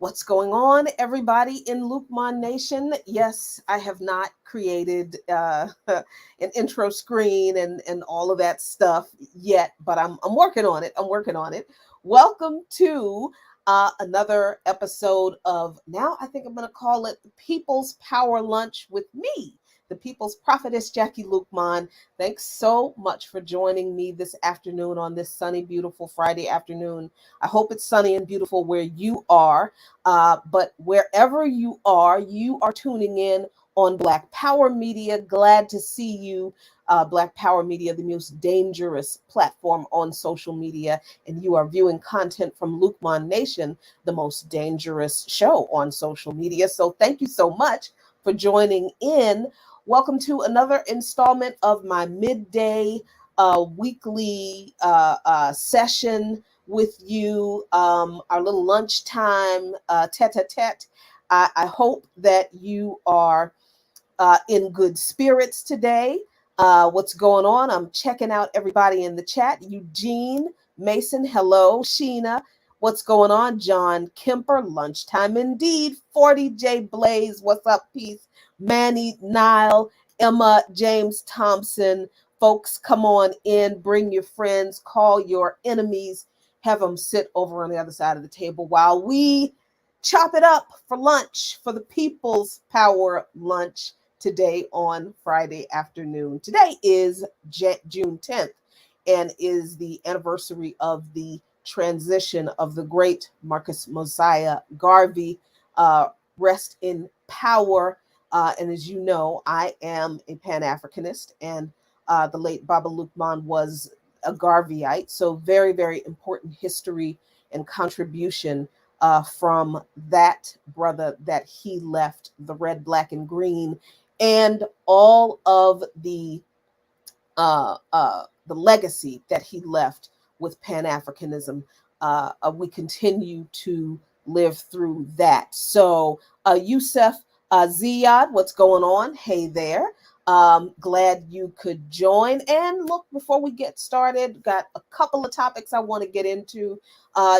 What's going on, everybody in Luqman Nation? Yes, I have not created an intro screen and all of that stuff yet, but I'm working on it. I'm working on it. Welcome to another episode of, now I think I'm going to call it the People's Power Lunch with me, the People's Prophetess Jacquie Luqman. Thanks so much for joining me this afternoon on this sunny, beautiful Friday afternoon. I hope it's sunny and beautiful where you are. But wherever you are tuning in on Black Power Media. Glad to see you. Black Power Media, the most dangerous platform on social media, and you are viewing content from Luqman Nation, the most dangerous show on social media. So thank you so much for joining in. Welcome to another installment of my midday weekly session with you, our little lunchtime tete-a-tete. I hope that you are in good spirits today. What's going on? I'm checking out everybody in the chat. Eugene, Mason, hello. Sheena, what's going on? John Kemper, lunchtime indeed. 40J Blaze, what's up, peace? Manny, Nile, Emma, James Thompson. Folks, come on in, bring your friends, call your enemies, have them sit over on the other side of the table while we chop it up for lunch, for the People's Power Lunch today on Friday afternoon. Today is June 10th and is the anniversary of the transition of the great Marcus Mosiah Garvey. Rest in power. And as you know, I am a Pan-Africanist, and the late Baba Luqman was a Garveyite. So very, very important history and contribution from that brother that he left, the red, black, and green, and all of the legacy that he left with Pan-Africanism. We continue to live through that. So Yusuf Ziyad, what's going on? Hey there. Glad you could join. And look, before we get started, got a couple of topics I want to get into.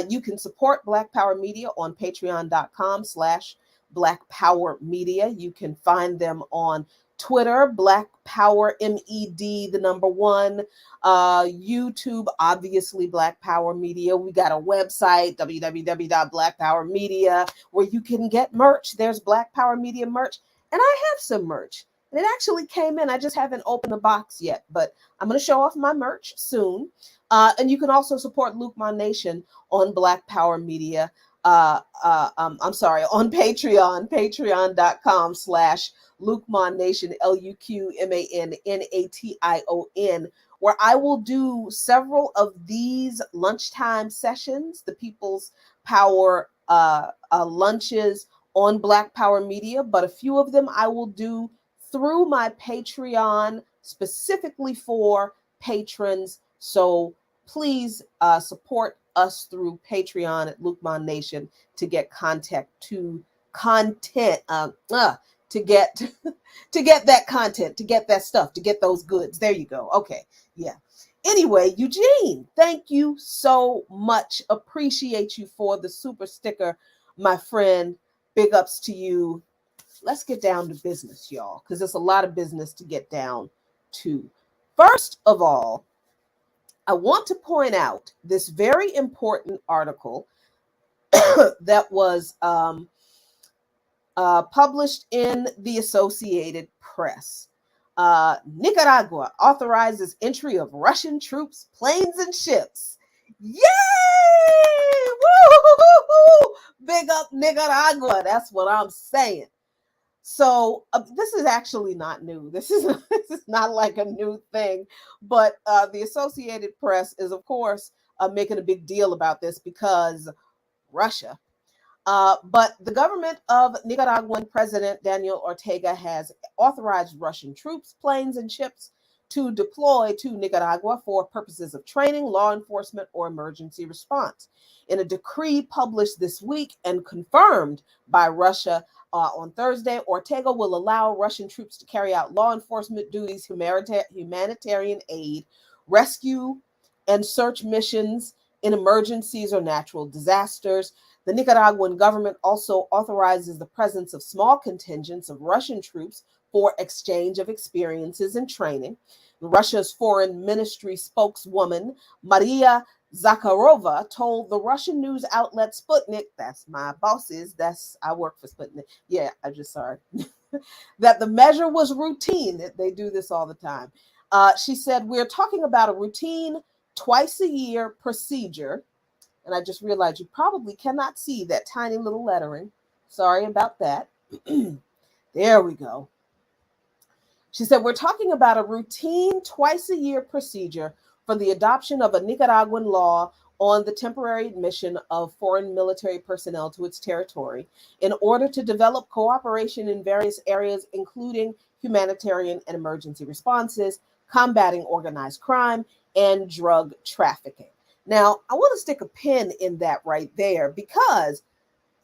You can support Black Power Media on patreon.com/Black Power Media. You can find them on Twitter, Black Power MED, the number one. YouTube, obviously Black Power Media. We got a website, www.blackpowermedia, where you can get merch. There's Black Power Media merch, and I have some merch. And it actually came in. I just haven't opened the box yet, but I'm going to show off my merch soon. And you can also support Luqman Nation on Black Power Media. I'm sorry, on Patreon, patreon.com/Luqman Nation, LuqMannation, where I will do several of these lunchtime sessions, the People's Power lunches on Black Power Media, but a few of them I will do through my Patreon specifically for patrons. So please support us through Patreon at Luqman Nation to get content to get to get that content, to get that stuff, to get those goods. There you go. Okay. Yeah. Anyway, Eugene, thank you so much. Appreciate you for the super sticker, my friend. Big ups to you. Let's get down to business, y'all, because there's a lot of business to get down to. First of all, I want to point out this very important article that was published in the Associated Press. Nicaragua authorizes entry of Russian troops, planes, and ships. Yay! Woo! Big up Nicaragua. That's what I'm saying. So this is actually not new. This is not like a new thing, but the Associated Press is, of course, making a big deal about this because Russia. But the government of Nicaraguan President Daniel Ortega has authorized Russian troops, planes, and ships to deploy to Nicaragua for purposes of training, law enforcement, or emergency response. In a decree published this week and confirmed by Russia on Thursday, Ortega will allow Russian troops to carry out law enforcement duties, humanitarian aid, rescue, and search missions in emergencies or natural disasters. The Nicaraguan government also authorizes the presence of small contingents of Russian troops for exchange of experiences and training. Russia's foreign ministry spokeswoman, Maria Zakharova, told the Russian news outlet Sputnik, that's my bosses, I work for Sputnik. Yeah, I just saw it. That the measure was routine. They do this all the time. She said, we're talking about a routine twice a year procedure. And I just realized you probably cannot see that tiny little lettering. Sorry about that. There we go. She said, we're talking about a routine twice a year procedure for the adoption of a Nicaraguan law on the temporary admission of foreign military personnel to its territory in order to develop cooperation in various areas, including humanitarian and emergency responses, combating organized crime, and drug trafficking. Now, I want to stick a pin in that right there because,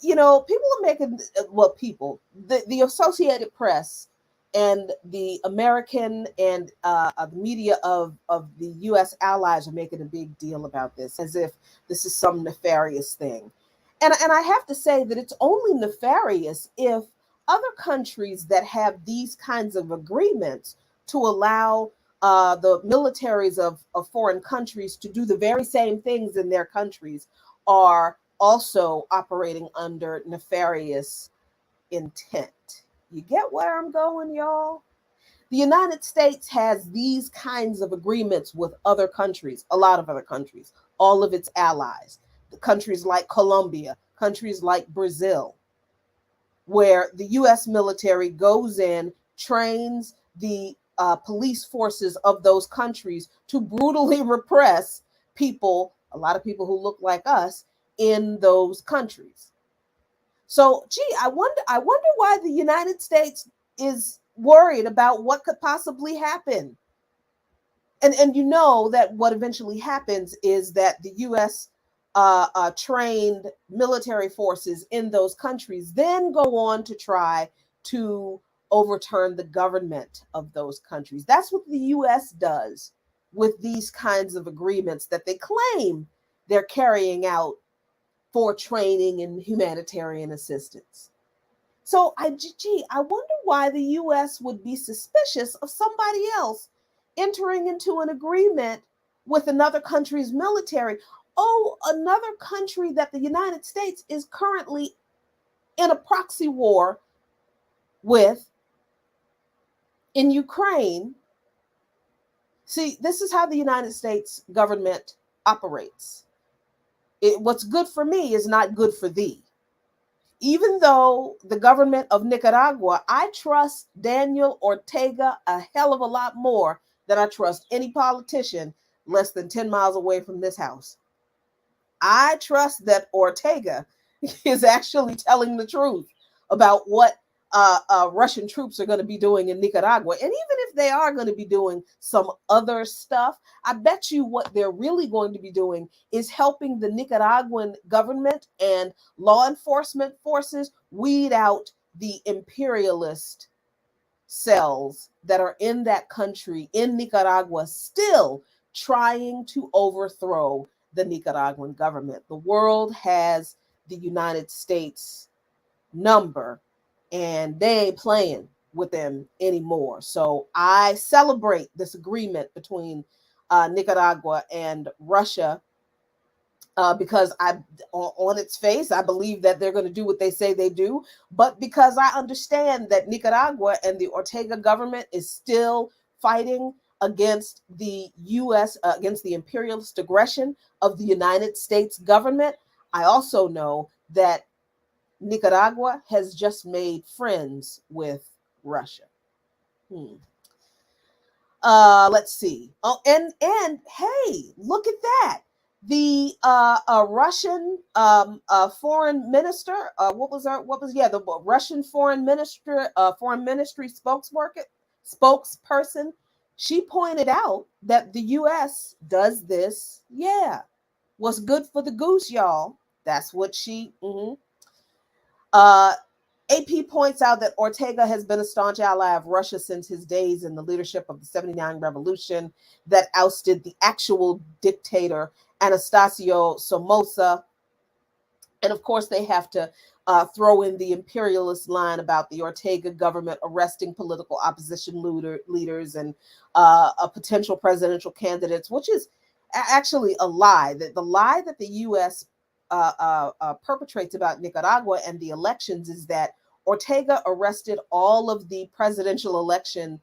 people are making, the Associated Press and the American and the media of the U.S. allies are making a big deal about this as if this is some nefarious thing. And I have to say that it's only nefarious if other countries that have these kinds of agreements to allow the militaries of foreign countries to do the very same things in their countries are also operating under nefarious intent. You get where I'm going, y'all? The United States has these kinds of agreements with other countries, a lot of other countries, all of its allies, the countries like Colombia, countries like Brazil, where the U.S. military goes in, trains the police forces of those countries to brutally repress people, a lot of people who look like us, in those countries. So, I wonder why the United States is worried about what could possibly happen. And you know that what eventually happens is that the U.S. Trained military forces in those countries then go on to try to overturn the government of those countries. That's what the U.S. does with these kinds of agreements that they claim they're carrying out for training and humanitarian assistance. So I wonder why the U.S. would be suspicious of somebody else entering into an agreement with another country's military. Oh, another country that the United States is currently in a proxy war with in Ukraine. See, this is how the United States government operates. What's good for me is not good for thee. Even though the government of Nicaragua, I trust Daniel Ortega a hell of a lot more than I trust any politician less than 10 miles away from this house. I trust that Ortega is actually telling the truth about what Russian troops are going to be doing in Nicaragua. And even if they are going to be doing some other stuff, I bet you what they're really going to be doing is helping the Nicaraguan government and law enforcement forces weed out the imperialist cells that are in that country, in Nicaragua, still trying to overthrow the Nicaraguan government. The world has the United States number, and they ain't playing with them anymore. So I celebrate this agreement between Nicaragua and Russia because on its face, I believe that they're going to do what they say they do. But because I understand that Nicaragua and the Ortega government is still fighting against the U.S., against the imperialist aggression of the United States government, I also know that Nicaragua has just made friends with Russia. Let's see. Oh, and hey, look at that. The Russian foreign minister, the Russian foreign ministry spokesperson, she pointed out that the U.S. does this. Yeah, what's good for the goose, y'all? That's what she. AP points out that Ortega has been a staunch ally of Russia since his days in the leadership of the 79 revolution that ousted the actual dictator Anastasio Somoza. And of course, they have to throw in the imperialist line about the Ortega government arresting political opposition leaders and potential presidential candidates, which is actually a lie. The lie that the U.S. Perpetrates about Nicaragua and the elections is that Ortega arrested all of the presidential election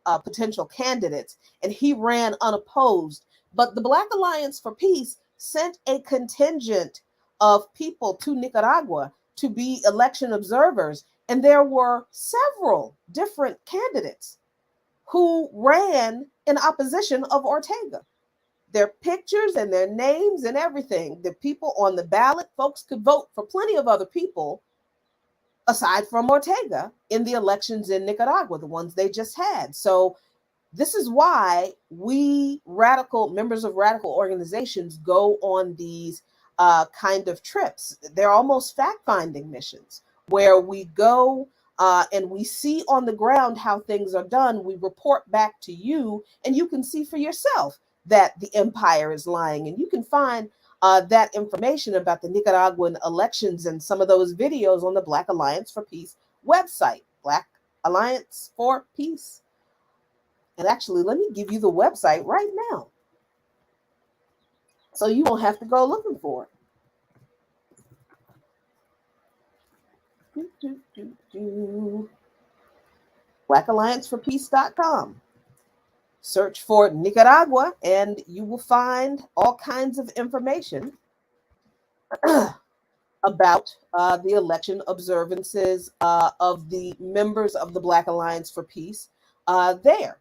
potential candidates, and he ran unopposed. But the Black Alliance for Peace sent a contingent of people to Nicaragua to be election observers. And there were several different candidates who ran in opposition of Ortega. Their pictures and their names and everything, the people on the ballot, folks could vote for plenty of other people aside from Ortega in the elections in Nicaragua, the ones they just had. So this is why we radical members of radical organizations go on these kind of trips. They're almost fact-finding missions where we go and we see on the ground how things are done. We report back to you, and you can see for yourself that the empire is lying. And you can find that information about the Nicaraguan elections and some of those videos on the Black Alliance for Peace website, Black Alliance for Peace. And actually, let me give you the website right now, so you won't have to go looking for it. BlackAllianceForPeace.com. Search for Nicaragua, and you will find all kinds of information about the election observances of the members of the Black Alliance for Peace there.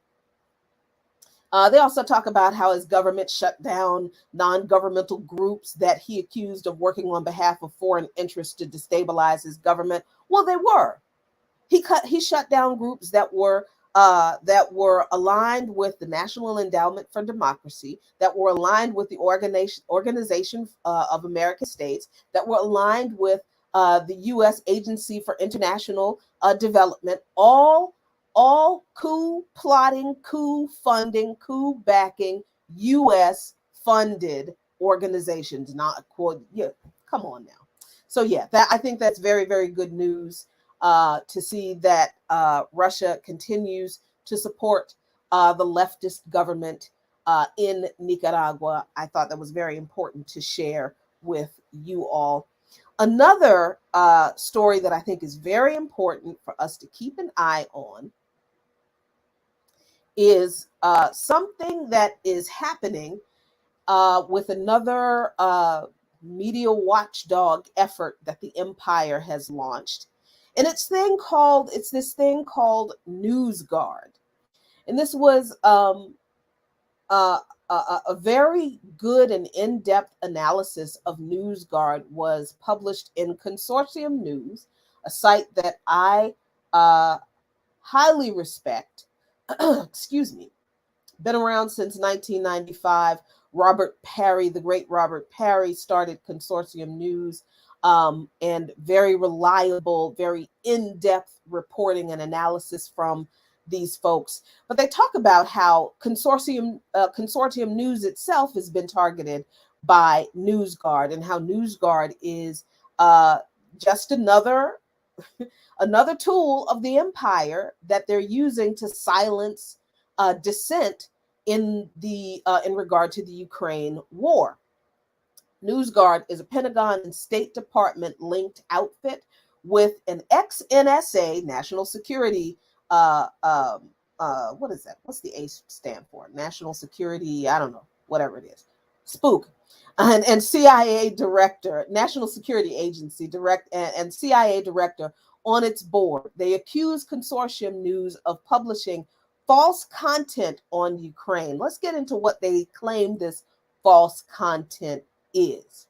They also talk about how his government shut down non-governmental groups that he accused of working on behalf of foreign interests to destabilize his government. Well, they were. He shut down groups that were aligned with the National Endowment for Democracy, that were aligned with the Organization of American States, that were aligned with the U.S. Agency for International Development, all coup plotting, coup funding, coup backing U.S. funded organizations. Not quote. Yeah, come on now. So yeah, I think that's very, very good news to see that Russia continues to support the leftist government in Nicaragua. I thought that was very important to share with you all. Another story that I think is very important for us to keep an eye on is something that is happening with another media watchdog effort that the empire has launched. And it's this thing called NewsGuard. And this was a very good and in-depth analysis of NewsGuard was published in Consortium News, a site that I highly respect. Excuse me. Been around since 1995. Robert Parry, the great Robert Parry, started Consortium News, and very reliable, very in-depth reporting and analysis from these folks. But they talk about how Consortium News itself has been targeted by NewsGuard, and how NewsGuard is just another tool of the empire that they're using to silence dissent in regard to the Ukraine war. NewsGuard is a Pentagon and State Department linked outfit with an ex-NSA, National Security, what is that? What's the A stand for? National Security, I don't know, whatever it is. Spook. And CIA director, National Security Agency and CIA director on its board. They accuse Consortium News of publishing false content on Ukraine. Let's get into what they claim this false content is.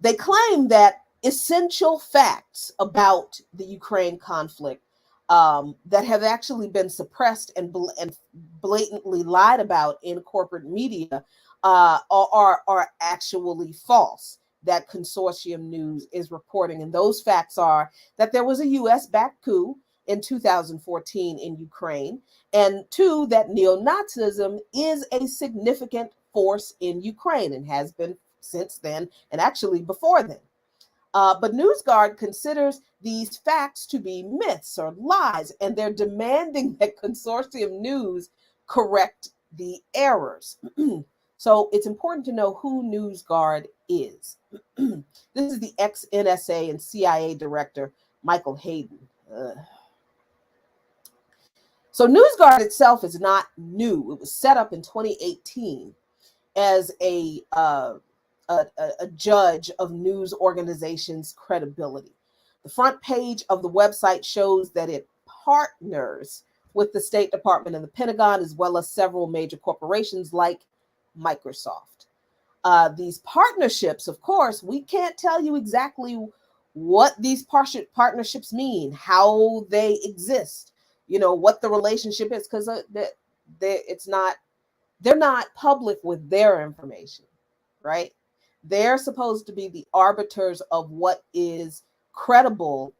They claim that essential facts about the Ukraine conflict that have actually been suppressed and blatantly lied about in corporate media are actually false, that Consortium News is reporting. And those facts are that there was a US-backed coup in 2014 in Ukraine, and two, that neo-Nazism is a significant force in Ukraine and has been since then and actually before then. But NewsGuard considers these facts to be myths or lies, and they're demanding that Consortium News correct the errors. So it's important to know who NewsGuard is. This is the ex-NSA and CIA director, Michael Hayden. So NewsGuard itself is not new. It was set up in 2018 as a judge of news organizations' credibility. The front page of the website shows that it partners with the State Department and the Pentagon, as well as several major corporations like Microsoft. These partnerships, of course, we can't tell you exactly what these partnerships mean, how they exist, what the relationship is, because they're not public with their information, right? They're supposed to be the arbiters of what is credible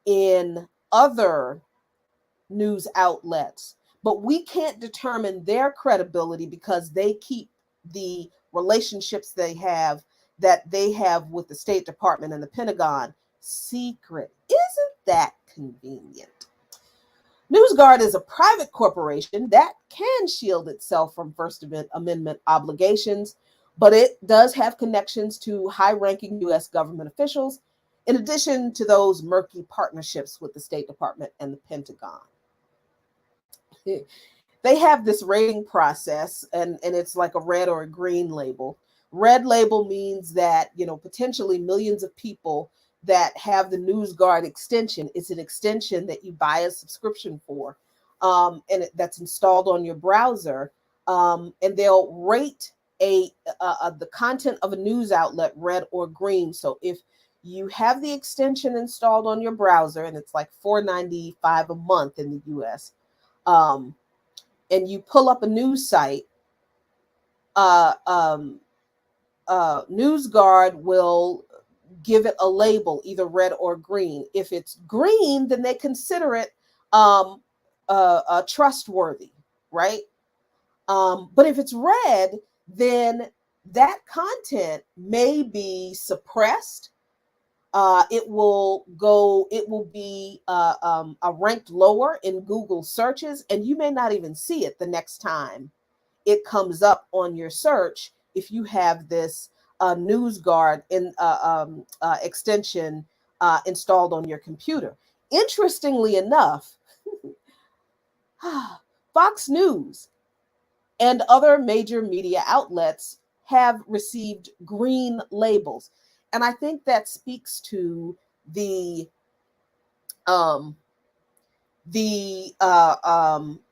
in other news outlets, but we can't determine their credibility because they keep the relationships that they have with the State Department and the Pentagon secret. Isn't that convenient? NewsGuard is a private corporation that can shield itself from First Amendment obligations, but it does have connections to high-ranking U.S. government officials, in addition to those murky partnerships with the State Department and the Pentagon. They have this rating process, and it's like a red or a green label. Red label means that, potentially millions of people that have the NewsGuard extension. It's an extension that you buy a subscription for, and that's installed on your browser, and they'll rate the content of a news outlet red or green. So if you have the extension installed on your browser, and it's like $4.95 a month in the US, and you pull up a news site, NewsGuard will give it a label, either red or green. If it's green, then they consider it trustworthy, right? But if it's red, then that content may be suppressed. It will be ranked lower in Google searches, and you may not even see it the next time it comes up on your search if you have this NewsGuard extension installed on your computer. Interestingly enough, Fox News and other major media outlets have received green labels. And I think that speaks to the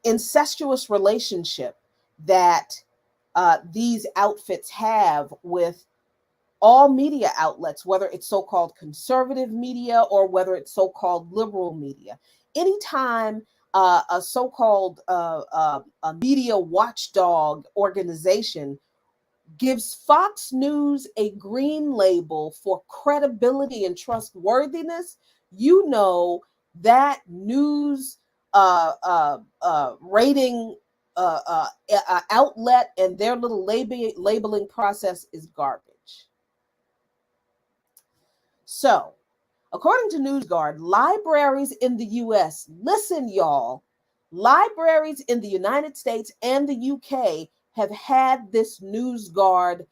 incestuous relationship that these outfits have with all media outlets, whether it's so-called conservative media or whether it's so-called liberal media. Anytime a so-called a media watchdog organization gives Fox News a green label for credibility and trustworthiness, that news rating outlet and their little labeling process is garbage. So, according to NewsGuard, libraries in the US, listen, y'all, libraries in the United States and the UK have had this NewsGuard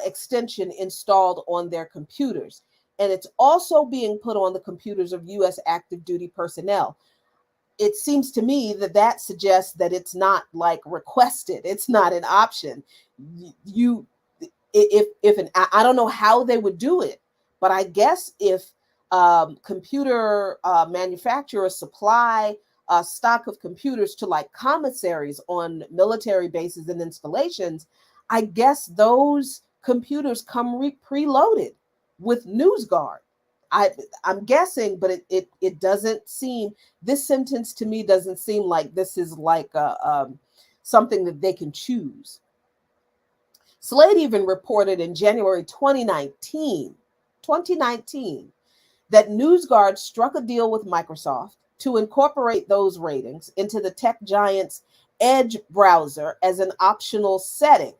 extension installed on their computers. And it's also being put on the computers of US active duty personnel. It seems to me that suggests that it's not like requested. It's not an option. I don't know how they would do it, but I guess if computer manufacturers supply a stock of computers to like commissaries on military bases and installations, I guess those computers come preloaded with NewsGuard. I'm guessing, but it doesn't seem, this sentence to me doesn't seem like this is like something that they can choose. Slate even reported in January 2019, that NewsGuard struck a deal with Microsoft to incorporate those ratings into the tech giant's Edge browser as an optional setting.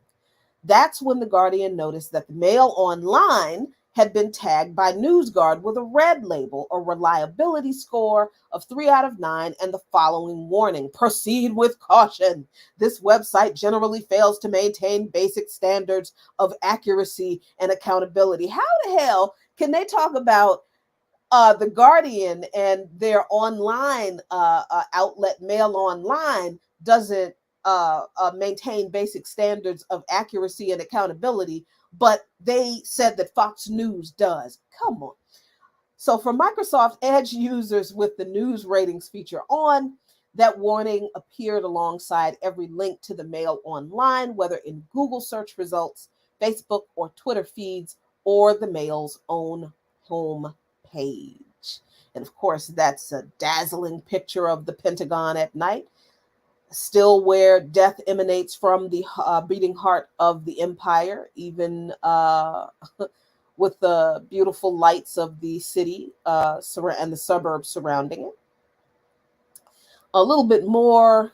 That's when the Guardian noticed that the Mail Online had been tagged by NewsGuard with a red label, a reliability score of 3 out of 9, and the following warning: proceed with caution. This website generally fails to maintain basic standards of accuracy and accountability. How the hell can they talk about the Guardian and their online outlet, Mail Online, doesn't maintain basic standards of accuracy and accountability, but they said that Fox News does? Come on. So for Microsoft Edge users with the news ratings feature on, that warning appeared alongside every link to the Mail Online, whether in Google search results, Facebook or Twitter feeds, or the Mail's own home page. And of course, that's a dazzling picture of the Pentagon at night, still where death emanates from the beating heart of the empire, even with the beautiful lights of the city and the suburbs surrounding it. A little bit more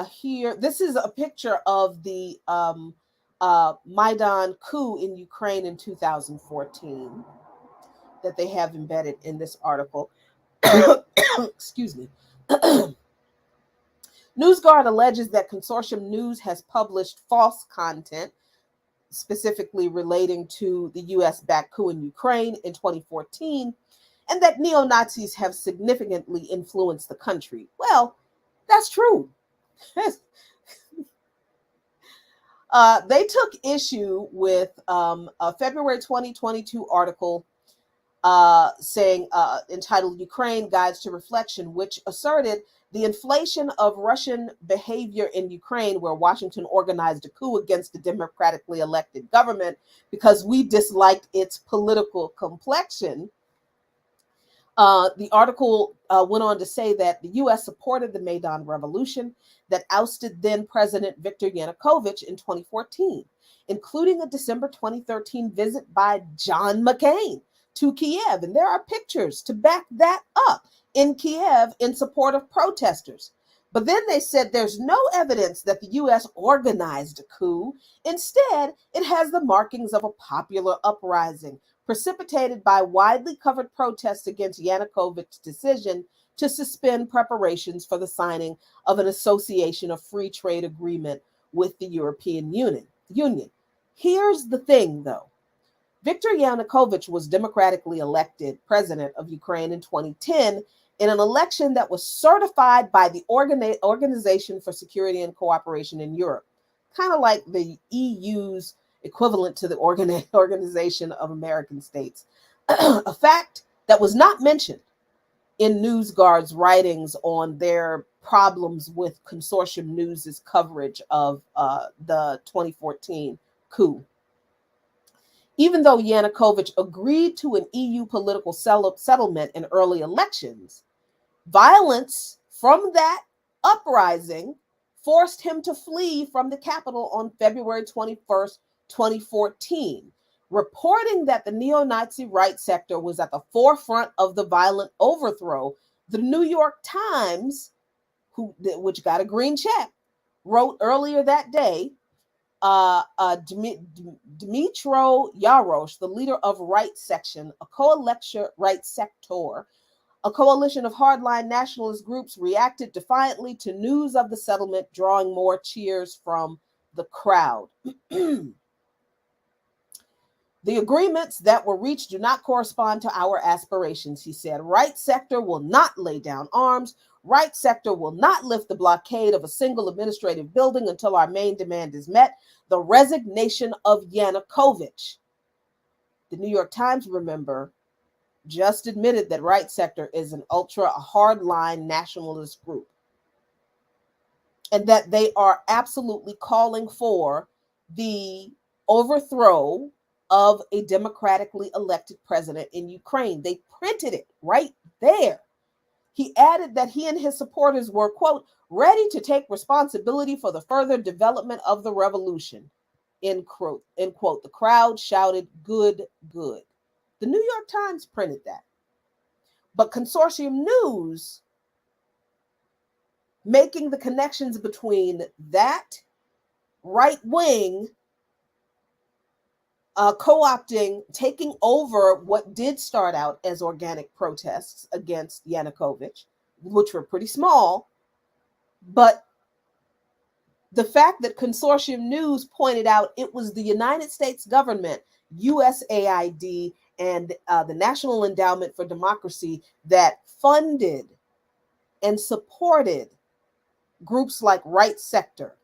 here. This is a picture of the Maidan coup in Ukraine in 2014 that they have embedded in this article. Excuse me. NewsGuard alleges that Consortium News has published false content, specifically relating to the US-backed coup in Ukraine in 2014, and that neo-Nazis have significantly influenced the country. Well, that's true. They took issue with a February 2022 article entitled Ukraine Guides to Reflection, which asserted the inflation of Russian behavior in Ukraine, where Washington organized a coup against the democratically elected government because we disliked its political complexion. The article went on to say that the U.S. supported the Maidan Revolution that ousted then-President Viktor Yanukovych in 2014, including a December 2013 visit by John McCain to Kiev. And there are pictures to back that up in Kiev in support of protesters. But then they said there's no evidence that the U.S. organized a coup. Instead, it has the markings of a popular uprising precipitated by widely covered protests against Yanukovych's decision to suspend preparations for the signing of an association of free trade agreement with the European Union. Here's the thing, though. Viktor Yanukovych was democratically elected president of Ukraine in 2010 in an election that was certified by the Organization for Security and Cooperation in Europe, kind of like the EU's equivalent to the Organization of American States, a fact that was not mentioned in NewsGuard's writings on their problems with Consortium News's coverage of the 2014 coup. Even though Yanukovych agreed to an EU political settlement in early elections, violence from that uprising forced him to flee from the capital on February 21st, 2014, reporting that the neo-Nazi right sector was at the forefront of the violent overthrow. The New York Times, which got a green check, wrote earlier that day, Dmytro Yarosh, the leader of Right Section, a coalition of hardline nationalist groups, reacted defiantly to news of the settlement, drawing more cheers from the crowd. The agreements that were reached do not correspond to our aspirations, he said. Right sector will not lay down arms. Right sector will not lift the blockade of a single administrative building until our main demand is met: the resignation of Yanukovych. The New York Times, remember, just admitted that Right Sector is a hardline nationalist group, and that they are absolutely calling for the overthrow of a democratically elected president in Ukraine. They printed it right there. He added that he and his supporters were, quote, ready to take responsibility for the further development of the revolution, end quote. The crowd shouted, good, good. The New York Times printed that. But Consortium News, making the connections between that right wing co-opting, taking over what did start out as organic protests against Yanukovych, which were pretty small, but the fact that Consortium News pointed out it was the United States government, USAID, and the National Endowment for Democracy that funded and supported groups like Right Sector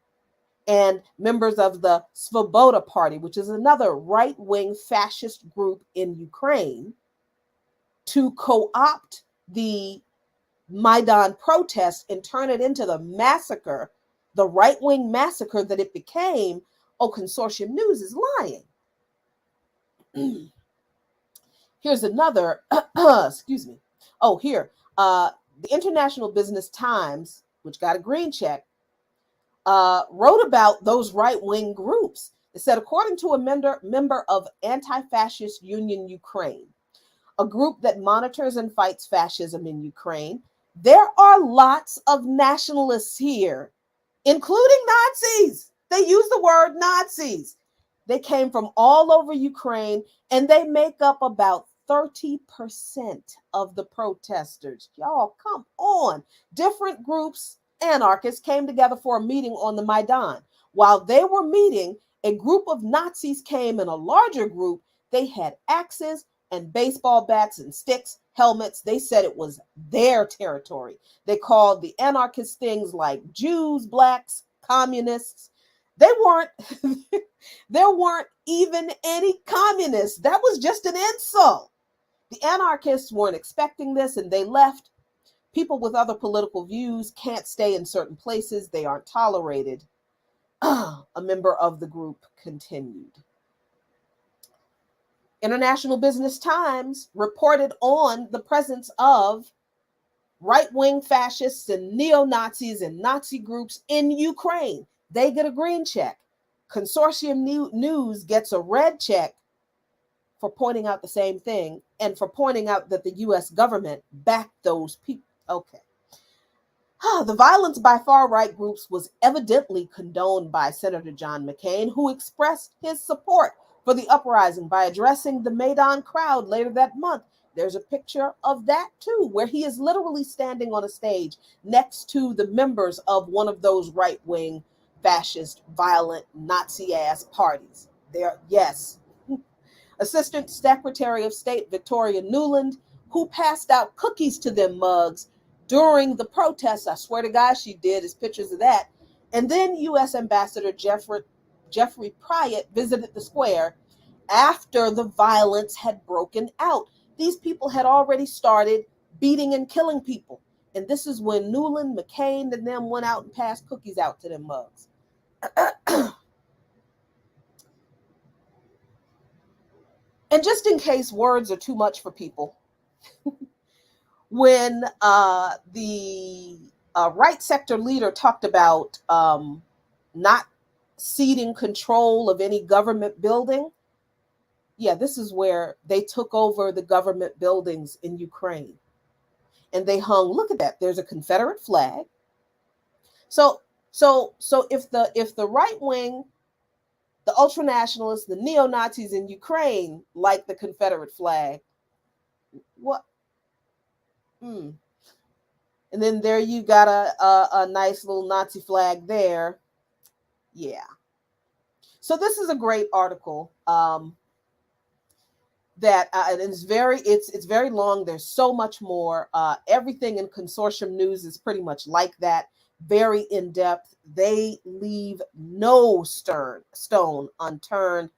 and members of the Svoboda Party, which is another right-wing fascist group in Ukraine, to co-opt the Maidan protest and turn it into the massacre, the right-wing massacre that it became. Oh, Consortium News is lying. Here's another, excuse me. Oh, here. The International Business Times, which got a green check, wrote about those right-wing groups. It said, according to a member of Anti-Fascist Union Ukraine, a group that monitors and fights fascism in Ukraine, there are lots of nationalists here, including Nazis. They use the word Nazis. They came from all over Ukraine, and they make up about 30% of the protesters. Y'all, come on. Different groups, anarchists, came together for a meeting on the Maidan. While they were meeting, a group of Nazis came in a larger group. They had axes and baseball bats and sticks, helmets. They said it was their territory. They called the anarchists things like Jews, blacks, communists. There weren't even any communists. That was just an insult. The anarchists weren't expecting this and they left. People with other political views can't stay in certain places. They aren't tolerated. A member of the group continued. International Business Times reported on the presence of right-wing fascists and neo-Nazis and Nazi groups in Ukraine. They get a green check. Consortium News gets a red check for pointing out the same thing and for pointing out that the U.S. government backed those people. Okay. The violence by far-right groups was evidently condoned by Senator John McCain, who expressed his support for the uprising by addressing the Maidan crowd later that month. There's a picture of that too, where he is literally standing on a stage next to the members of one of those right-wing, fascist, violent, Nazi-ass parties. There, yes. Assistant Secretary of State Victoria Nuland, who passed out cookies to them mugs during the protests. I swear to God, she did. There's pictures of that. And then U.S. Ambassador Jeffrey Pyatt visited the square after the violence had broken out. These people had already started beating and killing people. And this is when Nuland, McCain, and them went out and passed cookies out to them mugs. And just in case words are too much for people, when the right sector leader talked about not ceding control of any government building, yeah, this is where they took over the government buildings in Ukraine. And they hung, look at that, there's a Confederate flag. So if the right wing, the ultranationalists, the neo-Nazis in Ukraine like the Confederate flag, what? And then there you got a nice little Nazi flag there. Yeah. So this is a great article that it's very long. There's so much more. Everything in Consortium News is pretty much like that. Very in-depth. They leave no stone unturned.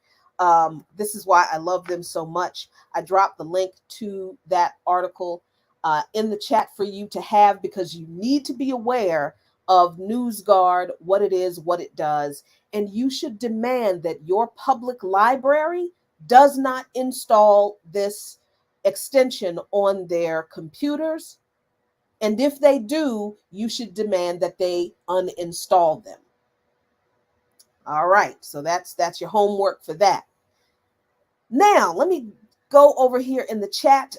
This is why I love them so much. I dropped the link to that article in the chat for you to have, because you need to be aware of NewsGuard, what it is, what it does, and you should demand that your public library does not install this extension on their computers. And if they do, you should demand that they uninstall them. All right, so that's your homework for that. Now, let me go over here in the chat.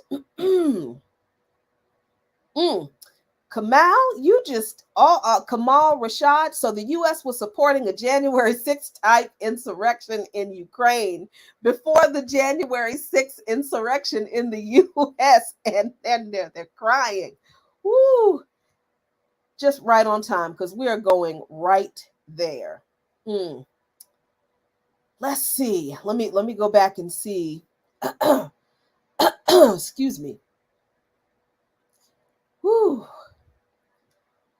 Kamal, you just Kamal Rashad. So the U.S. was supporting a January 6th type insurrection in Ukraine before the January 6th insurrection in the U.S. And then they're crying. Woo! Just right on time because we are going right there. Let's see. Let me go back and see. Excuse me. Whew.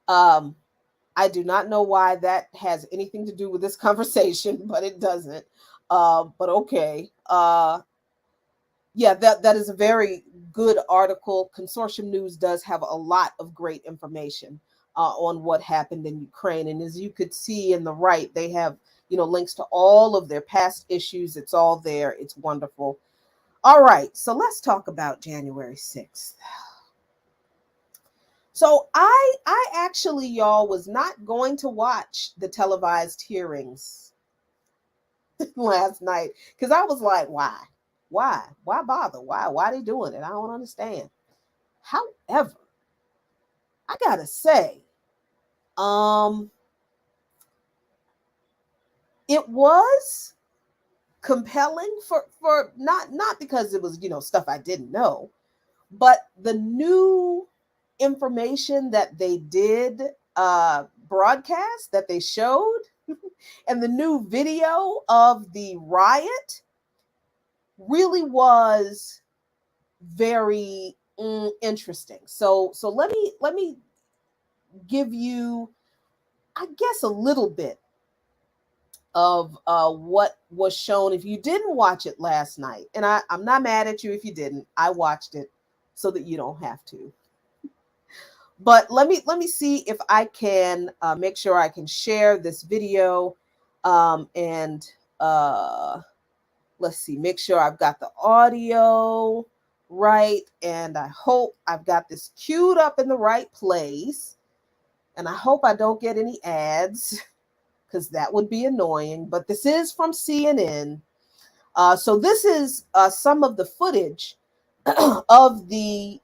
I do not know why that has anything to do with this conversation, but it doesn't. But okay. Yeah, that is a very good article. Consortium News does have a lot of great information on what happened in Ukraine. And as you could see in the right, they have, links to all of their past issues. It's all there. It's wonderful. All right. So let's talk about January 6th. So I actually, y'all, was not going to watch the televised hearings last night because I was like, why bother? Why are they doing it? I don't understand. However, I gotta say, it was compelling for not because it was stuff I didn't know, but the new information that they did broadcast, that they showed, and the new video of the riot really was very interesting. So let me give you, I guess, a little bit of what was shown. If you didn't watch it last night, and I'm not mad at you if you didn't, I watched it so that you don't have to. But let me see if I can make sure I can share this video, and let's see, make sure I've got the audio right, and I hope I've got this queued up in the right place, and I hope I don't get any ads because that would be annoying. But this is from CNN. So this is some of the footage of the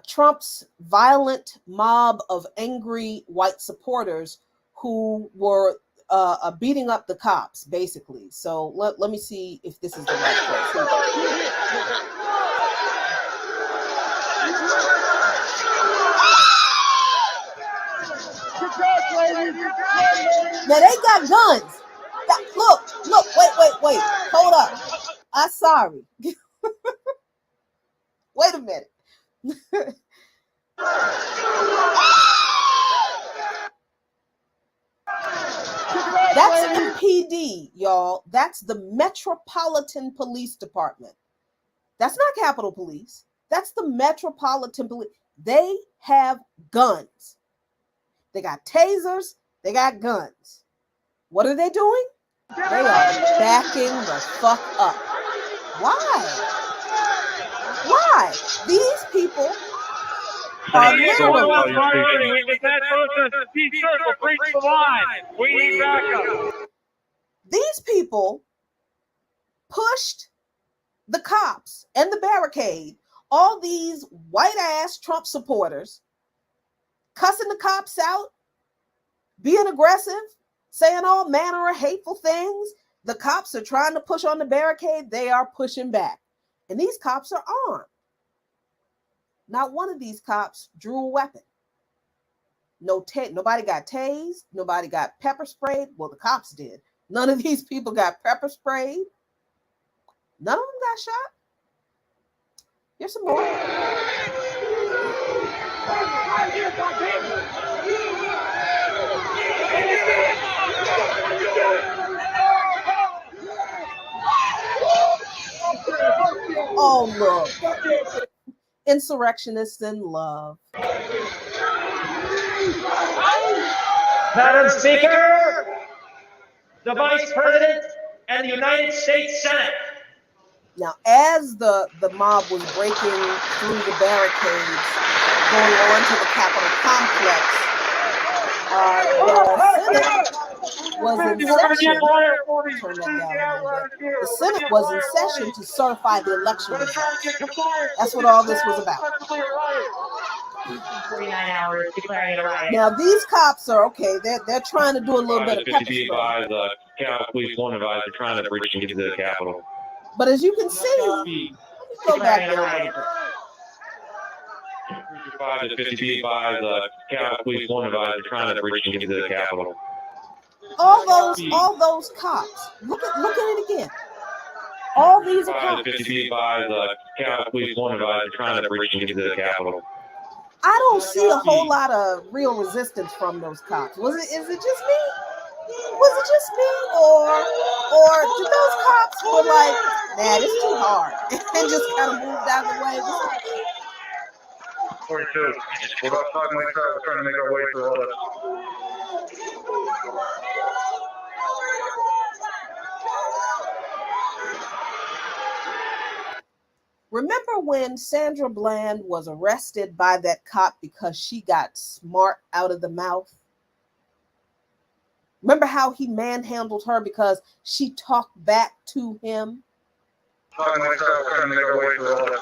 Trump's violent mob of angry white supporters who were beating up the cops, basically. So let me see if this is the right place. Now they got guns. Look, wait. Hold up. I'm sorry. Wait a minute. That's MPD, y'all. That's the Metropolitan Police Department. That's not Capitol Police. That's the Metropolitan Police. They have guns. They got tasers. They got guns. What are they doing? They are backing the fuck up. Why? These people are literally... These people pushed the cops and the barricade, all these white ass Trump supporters, cussing the cops out, being aggressive, saying all manner of hateful things. The cops are trying to push on the barricade. They are pushing back. And these cops are armed. Not one of these cops drew a weapon. Nobody got tased. Nobody got pepper sprayed. Well, the cops did. None of these people got pepper sprayed. None of them got shot. Here's some more. Oh, look. Insurrectionists in love. Madam Speaker, the Vice President, and the United States Senate. Now, as the mob was breaking through the barricades, going on to the Capitol complex, the Senate was in session. Turn that down a little bit. The Senate was in session to certify the election results. That's what all this was about. 49 hours declaring it a riot. Now these cops are okay. They're trying to do a little bit of pepper spray. Capitol Police 1 advised they're trying to breach into the Capitol. But as you can see, let me go back there a little bit. 5 to 50 advised Capitol Police 1 advised they're trying to breach into the Capitol. All those cops. Look at it again. All these are cops. 50 advised Capitol Police 1 advised they're trying to breach into the Capitol. I don't see a whole lot of real resistance from those cops. Is it just me? Was it just me? Or did those cops were like, nah, it's too hard and just kind of moved out of the way? 42. We're about talking like that. We're trying to make our way through all this. Remember when Sandra Bland was arrested by that cop because she got smart out of the mouth? Remember how he manhandled her because she talked back to him? Talking like that, we're trying to make our way through all this.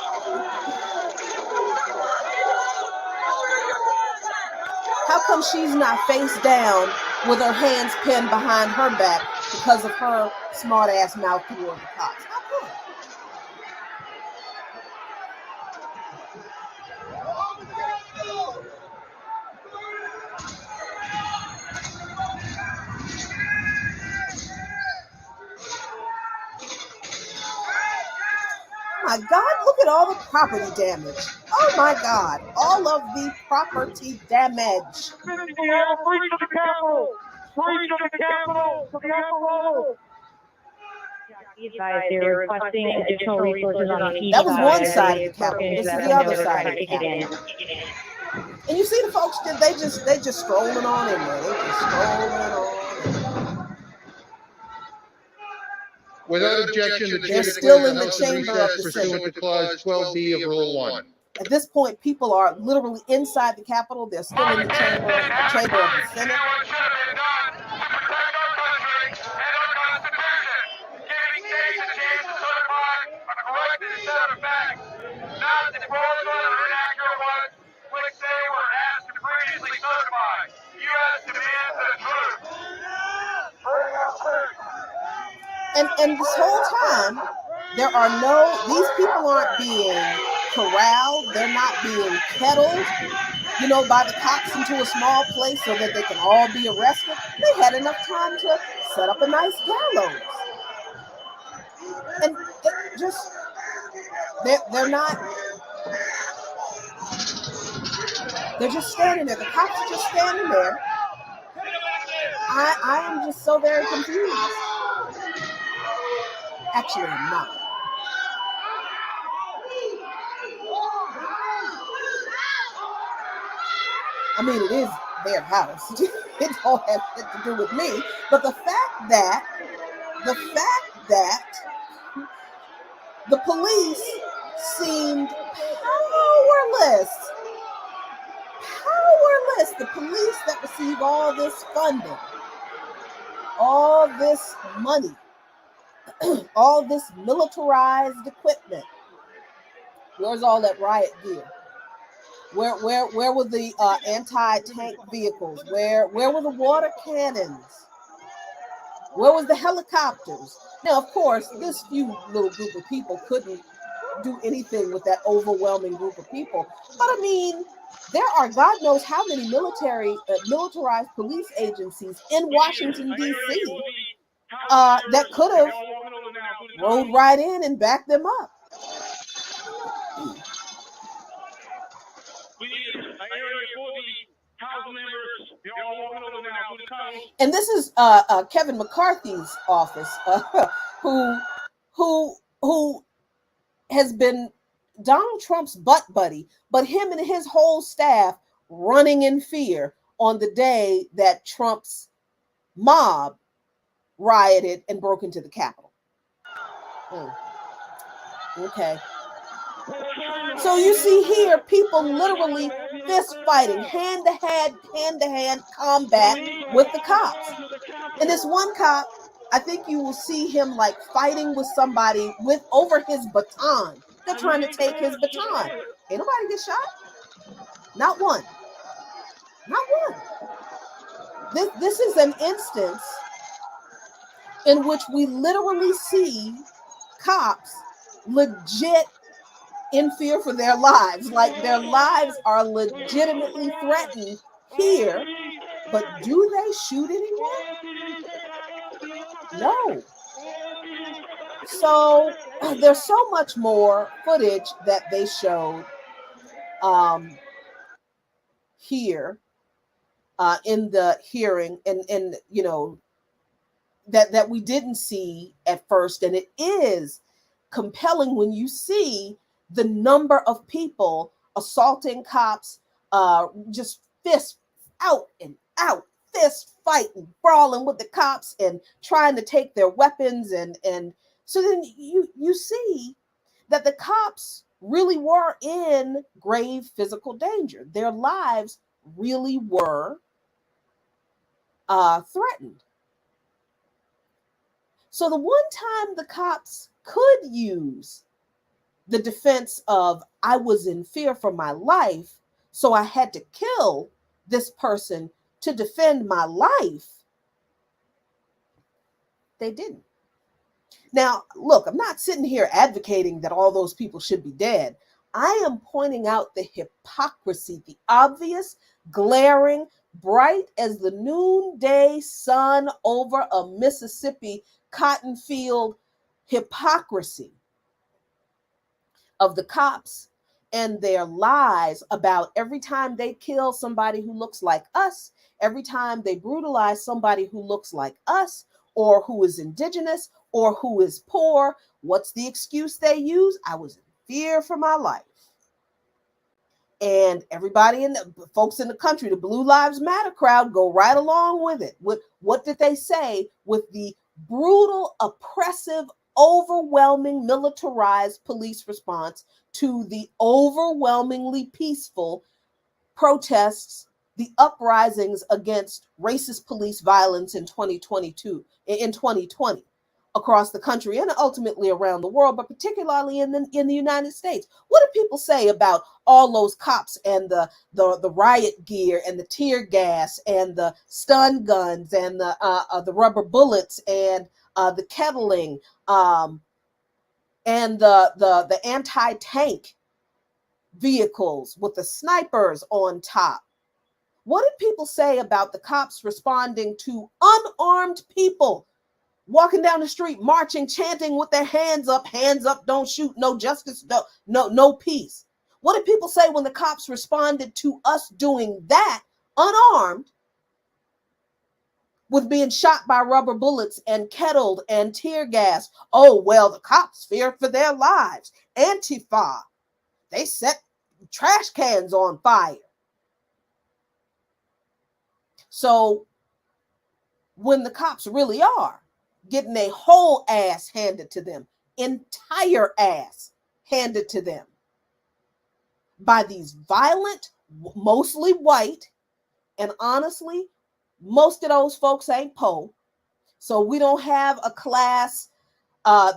How come she's not face down with her hands pinned behind her back because of her smart ass mouth toward the cops? How come? My God, look at all the property damage. Oh my God, all of the property damage. Breach of the Capitol! Breach of the Capitol! The Capitol! They're requesting additional resources on each That was side. one side of the Capitol. This is the other side of the Capitol. And you see the folks, they just strolling on in there. They just strolling on. Without objection, the chair still in declares the the House in chamber of recess the pursuant Senate. to Clause 12B of Rule 1. At this point, people are literally inside the Capitol. They're still in the chamber of the Senate. And this whole time, these people aren't being corralled. They're not being kettled, by the cops into a small place so that they can all be arrested. They had enough time to set up a nice gallows. And they're just standing there. The cops are just standing there. I am just so very confused. Actually, I'm not. I mean, it is their house. It don't have to do with me. But the fact that the police seemed powerless. The police that receive all this funding, all this money, all this militarized equipment. Where's all that riot gear? Where were the anti-tank vehicles? Where were the water cannons? Where was the helicopters? Now, of course, this few little group of people couldn't do anything with that overwhelming group of people. But I mean, there are God knows how many militarized police agencies in Washington, D.C. That could have rode right in and backed them up. And this is Kevin McCarthy's office, who has been Donald Trump's butt buddy, but him and his whole staff running in fear on the day that Trump's mob rioted and broke into the Capitol. Okay. We're trying So you see here, people literally fist fighting, hand-to-hand combat with the cops. And this one cop, I think you will see him like fighting with somebody with over his baton. They're trying to take his baton. Ain't nobody get shot. Not one. Not one. This is an instance in which we literally see cops legit in fear for their lives. Like their lives are legitimately threatened here. But do they shoot anyone? No. So there's so much more footage that they showed here in the hearing, and you know, that we didn't see at first, and it is compelling when you see the number of people assaulting cops, just fist out and out, fist fighting, brawling with the cops and trying to take their weapons, and so then you see that the cops really were in grave physical danger. Their lives really were threatened. So the one time the cops could use the defense of, I was in fear for my life, so I had to kill this person to defend my life, they didn't. Now, look, I'm not sitting here advocating that all those people should be dead. I am pointing out the hypocrisy, the obvious, glaring, bright as the noonday sun over a Mississippi cotton field hypocrisy of the cops and their lies about every time they kill somebody who looks like us, every time they brutalize somebody who looks like us, or who is indigenous, or who is poor. What's the excuse they use? I was in fear for my life. And everybody in the folks in the country, the Blue Lives Matter crowd, go right along with it. What did they say? With the brutal, oppressive, overwhelming militarized police response to the overwhelmingly peaceful protests, the uprisings against racist police violence in 2020 across the country and ultimately around the world, but particularly in the United States. What do people say about all those cops and the riot gear and the tear gas and the stun guns and the rubber bullets and the kettling and the anti-tank vehicles with the snipers on top? What did people say about the cops responding to unarmed people walking down the street, marching, chanting with their hands up, don't shoot, no justice, no peace? What did people say when the cops responded to us doing that unarmed, with being shot by rubber bullets and kettled and tear gas? Oh, well, the cops feared for their lives. Antifa, they set trash cans on fire. So when the cops really are getting a whole ass handed to them, entire ass handed to them by these violent, mostly white, and honestly, most of those folks ain't po. So we don't have a class,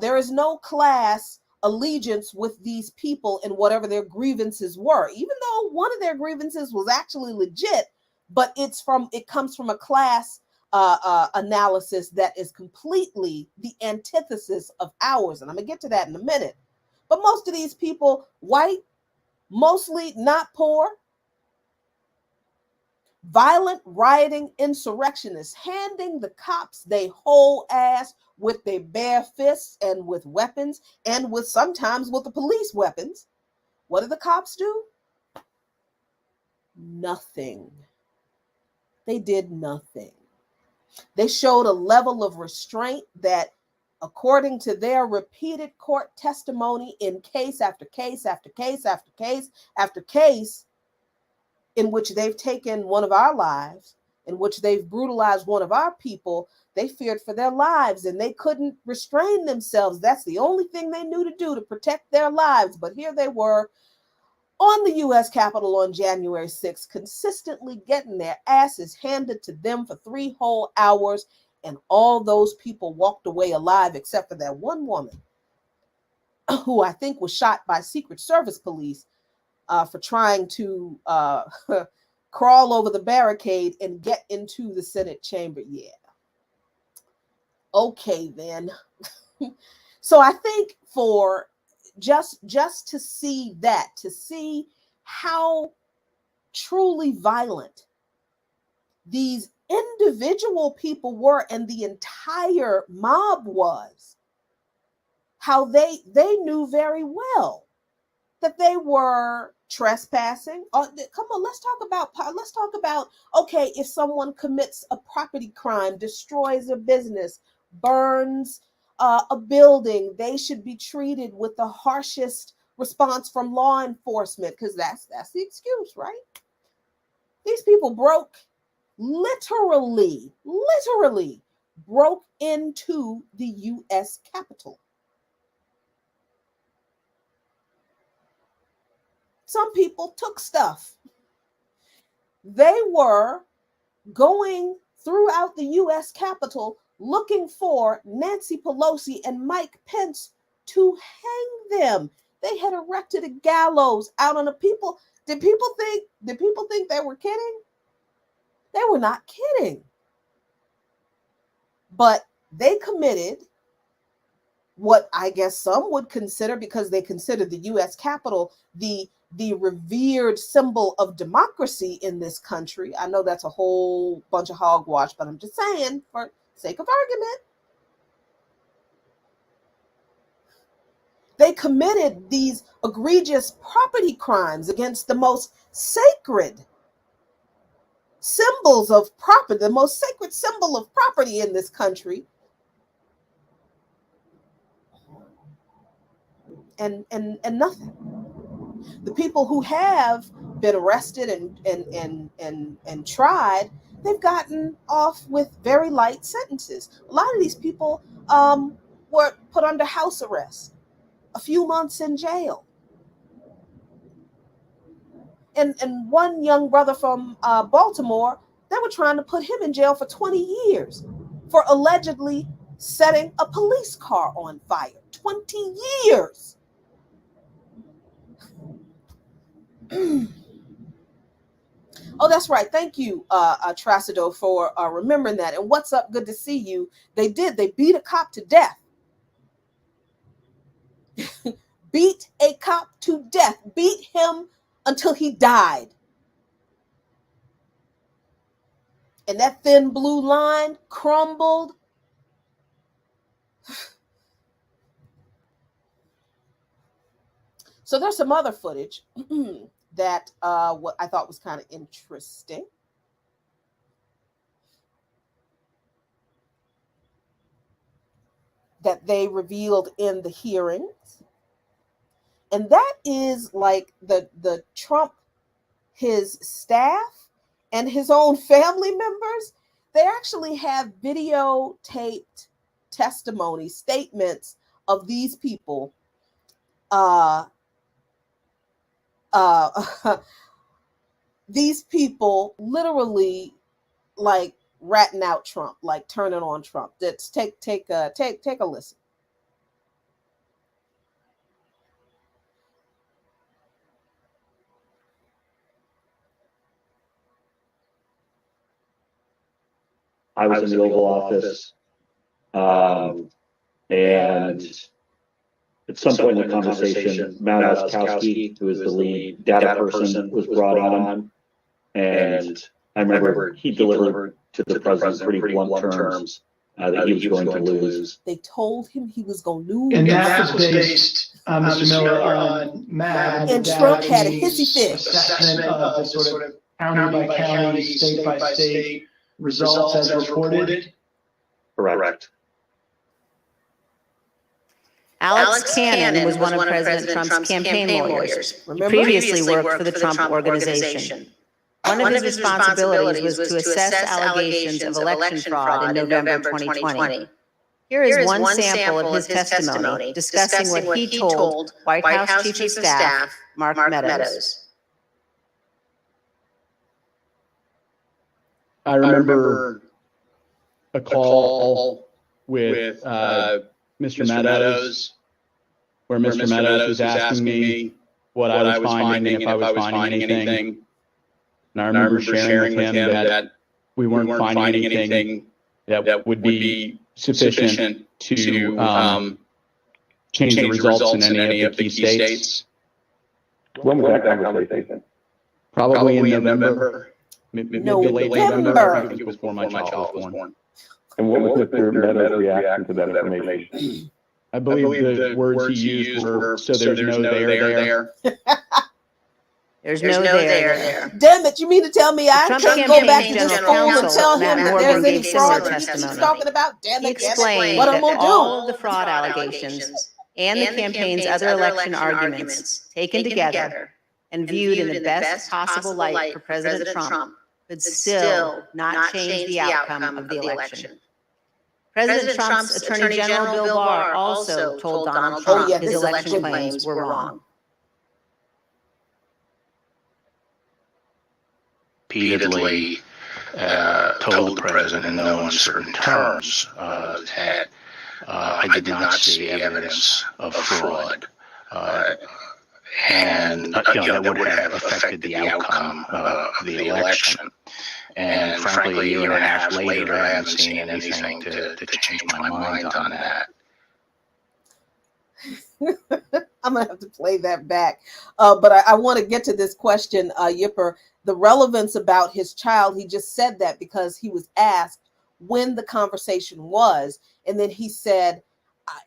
there is no class allegiance with these people in whatever their grievances were, even though one of their grievances was actually legit, but it comes from a class analysis that is completely the antithesis of ours. And I'm gonna get to that in a minute. But most of these people, white, mostly not poor, violent, rioting insurrectionists, handing the cops they whole ass with their bare fists and with weapons and with sometimes with the police weapons. What do the cops do? Nothing. They did nothing. They showed a level of restraint that, according to their repeated court testimony in case after case after case after case after case, in which they've taken one of our lives, in which they've brutalized one of our people, they feared for their lives and they couldn't restrain themselves. That's the only thing they knew to do to protect their lives. But here they were, on the U.S. Capitol on January 6th, consistently getting their asses handed to them for 3 whole hours, and all those people walked away alive except for that one woman who I think was shot by Secret Service police for trying to crawl over the barricade and get into the Senate chamber. Yeah. Okay, then. So I think for just to see that, to see how truly violent these individual people were and the entire mob was, how they knew very well that they were trespassing. Come on, let's talk about okay, if someone commits a property crime, destroys a business, burns a building, they should be treated with the harshest response from law enforcement, because that's the excuse, right? These people literally broke into the U.S. Capitol. Some people took stuff. They were going throughout the U.S. Capitol looking for Nancy Pelosi and Mike Pence to hang them. They had erected a gallows out on the people. Did people think they were kidding? They were not kidding. But they committed what I guess some would consider, because they considered the U.S. Capitol the revered symbol of democracy in this country. I know that's a whole bunch of hogwash, but I'm just saying, for sake of argument, they committed these egregious property crimes against the most sacred symbols of property, the most sacred symbol of property in this country. And nothing. The people who have been arrested and tried, they've gotten off with very light sentences. A lot of these people were put under house arrest, a few months in jail. And one young brother from Baltimore, they were trying to put him in jail for 20 years for allegedly setting a police car on fire. 20 years. Oh, that's right. Thank you, Trasido, for remembering that. And what's up? Good to see you. They beat a cop to death. Beat a cop to death. Beat him until he died. And that thin blue line crumbled. So there's some other footage that what I thought was kind of interesting. That they revealed in the hearings. And that is like the Trump, his staff, and his own family members. They actually have videotaped testimony, statements of these people these people literally like ratting out Trump, like turning on Trump. Let's take a listen. I was in the Oval Office, and at some point in the conversation, Matt Oskowski, who is the lead data person, was brought on, and I remember he delivered to the president pretty blunt terms that he was going to lose. They told him he was going to lose. And that was based, Mr. Miller, on Matt and Trump had a hissy fit assessment of the sort of county by county, state by state results as reported. Correct. Alex Cannon was one of President Trump's campaign lawyers. He previously worked for the Trump Organization. One of his responsibilities was to assess allegations of election fraud in November 2020. Here is one sample of his testimony discussing what he told White House Chief of Staff Mark Meadows. I remember a call with Mr. Meadows, where Mr. Meadows was asking me what I was finding and if I was finding anything. And I remember sharing with him that we weren't finding anything that would be sufficient to change the results in any of the key states. When was that conversation? Probably in November. Maybe late November. I think it was before my child was born. And what was Mr. Meadows' reaction to that information? I believe the words he used were, so there's no there. There's no there. Damn it, you mean to tell me I Trump can't go back to campaign this general fool and tell counsel him Matt that Morgan there's any gave similar fraud he's testimony. talking about? Damn He it, damn it. explained What I'm that gonna do? all of the fraud allegations and the campaign's other election arguments taken together and viewed in the best possible light for President Trump could still not change the outcome of the election. President Trump's Attorney General Bill Barr also told Donald Trump his election claims were wrong. Repeatedly told the president in no uncertain terms that I did not see evidence of fraud, and that would have affected the outcome of the election. And frankly, a year and a half later, I haven't seen anything to change my mind on that. I'm gonna have to play that back, but I want to get to this question, Yipper. The relevance about his child. He just said that because he was asked when the conversation was, and then he said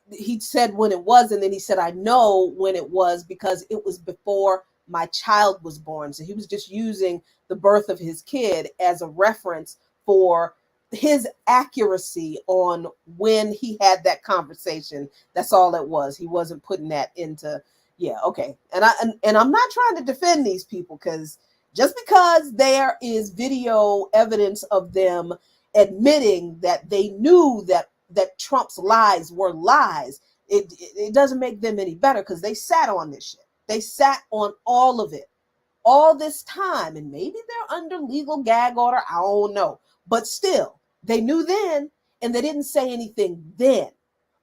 when it was, and then he said, I know when it was because it was before my child was born. So he was just using the birth of his kid as a reference for his accuracy on when he had that conversation. That's all it was. He wasn't putting that into, yeah, okay. And I'm not trying to defend these people, because just because there is video evidence of them admitting that they knew that Trump's lies were lies, it doesn't make them any better, because they sat on this shit. They sat on all of it all this time, and maybe they're under legal gag order. I don't know, but still, they knew then, and they didn't say anything then.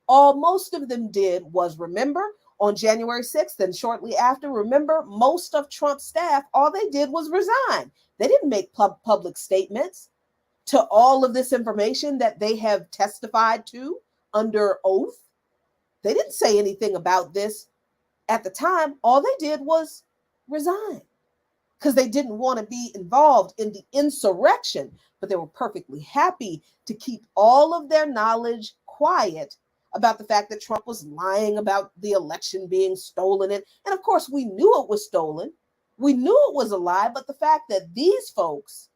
All most of them did was remember on January 6th and shortly after, remember, most of Trump's staff, all they did was resign. They didn't make public statements to all of this information that they have testified to under oath. They didn't say anything about this at the time. All they did was resign because they didn't want to be involved in the insurrection, but they were perfectly happy to keep all of their knowledge quiet about the fact that Trump was lying about the election being stolen. And of course, we knew it was stolen. We knew it was a lie, but the fact that these folks